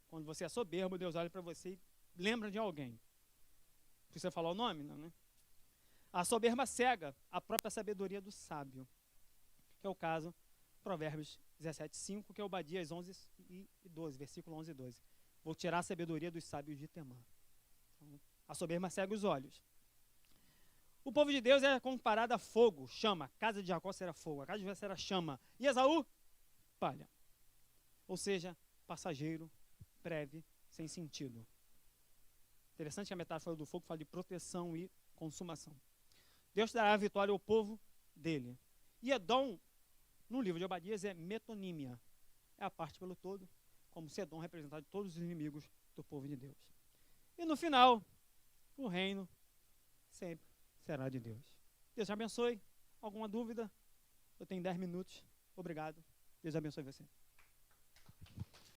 A: Quando você é soberbo, Deus olha para você e lembra de alguém. Precisa falar o nome? Não, né? A soberba cega a própria sabedoria do sábio, que é o caso Provérbios 17:5, que é Obadias 11 e 12, versículo 11 e 12. Vou tirar a sabedoria dos sábios de Temã. Então, a soberba cega os olhos. O povo de Deus é comparado a fogo, chama. A casa de Jacó será fogo, a casa de José será chama. E Esaú, palha. Ou seja, passageiro, breve, sem sentido. Interessante que a metáfora do fogo fala de proteção e consumação. Deus dará a vitória ao povo dele. E Edom, no livro de Obadias, é metonímia. É a parte pelo todo, como se Edom representado todos os inimigos do povo de Deus. E no final, o reino sempre será de Deus. Deus te abençoe. Alguma dúvida? Eu tenho 10 minutos. Obrigado. Deus abençoe você.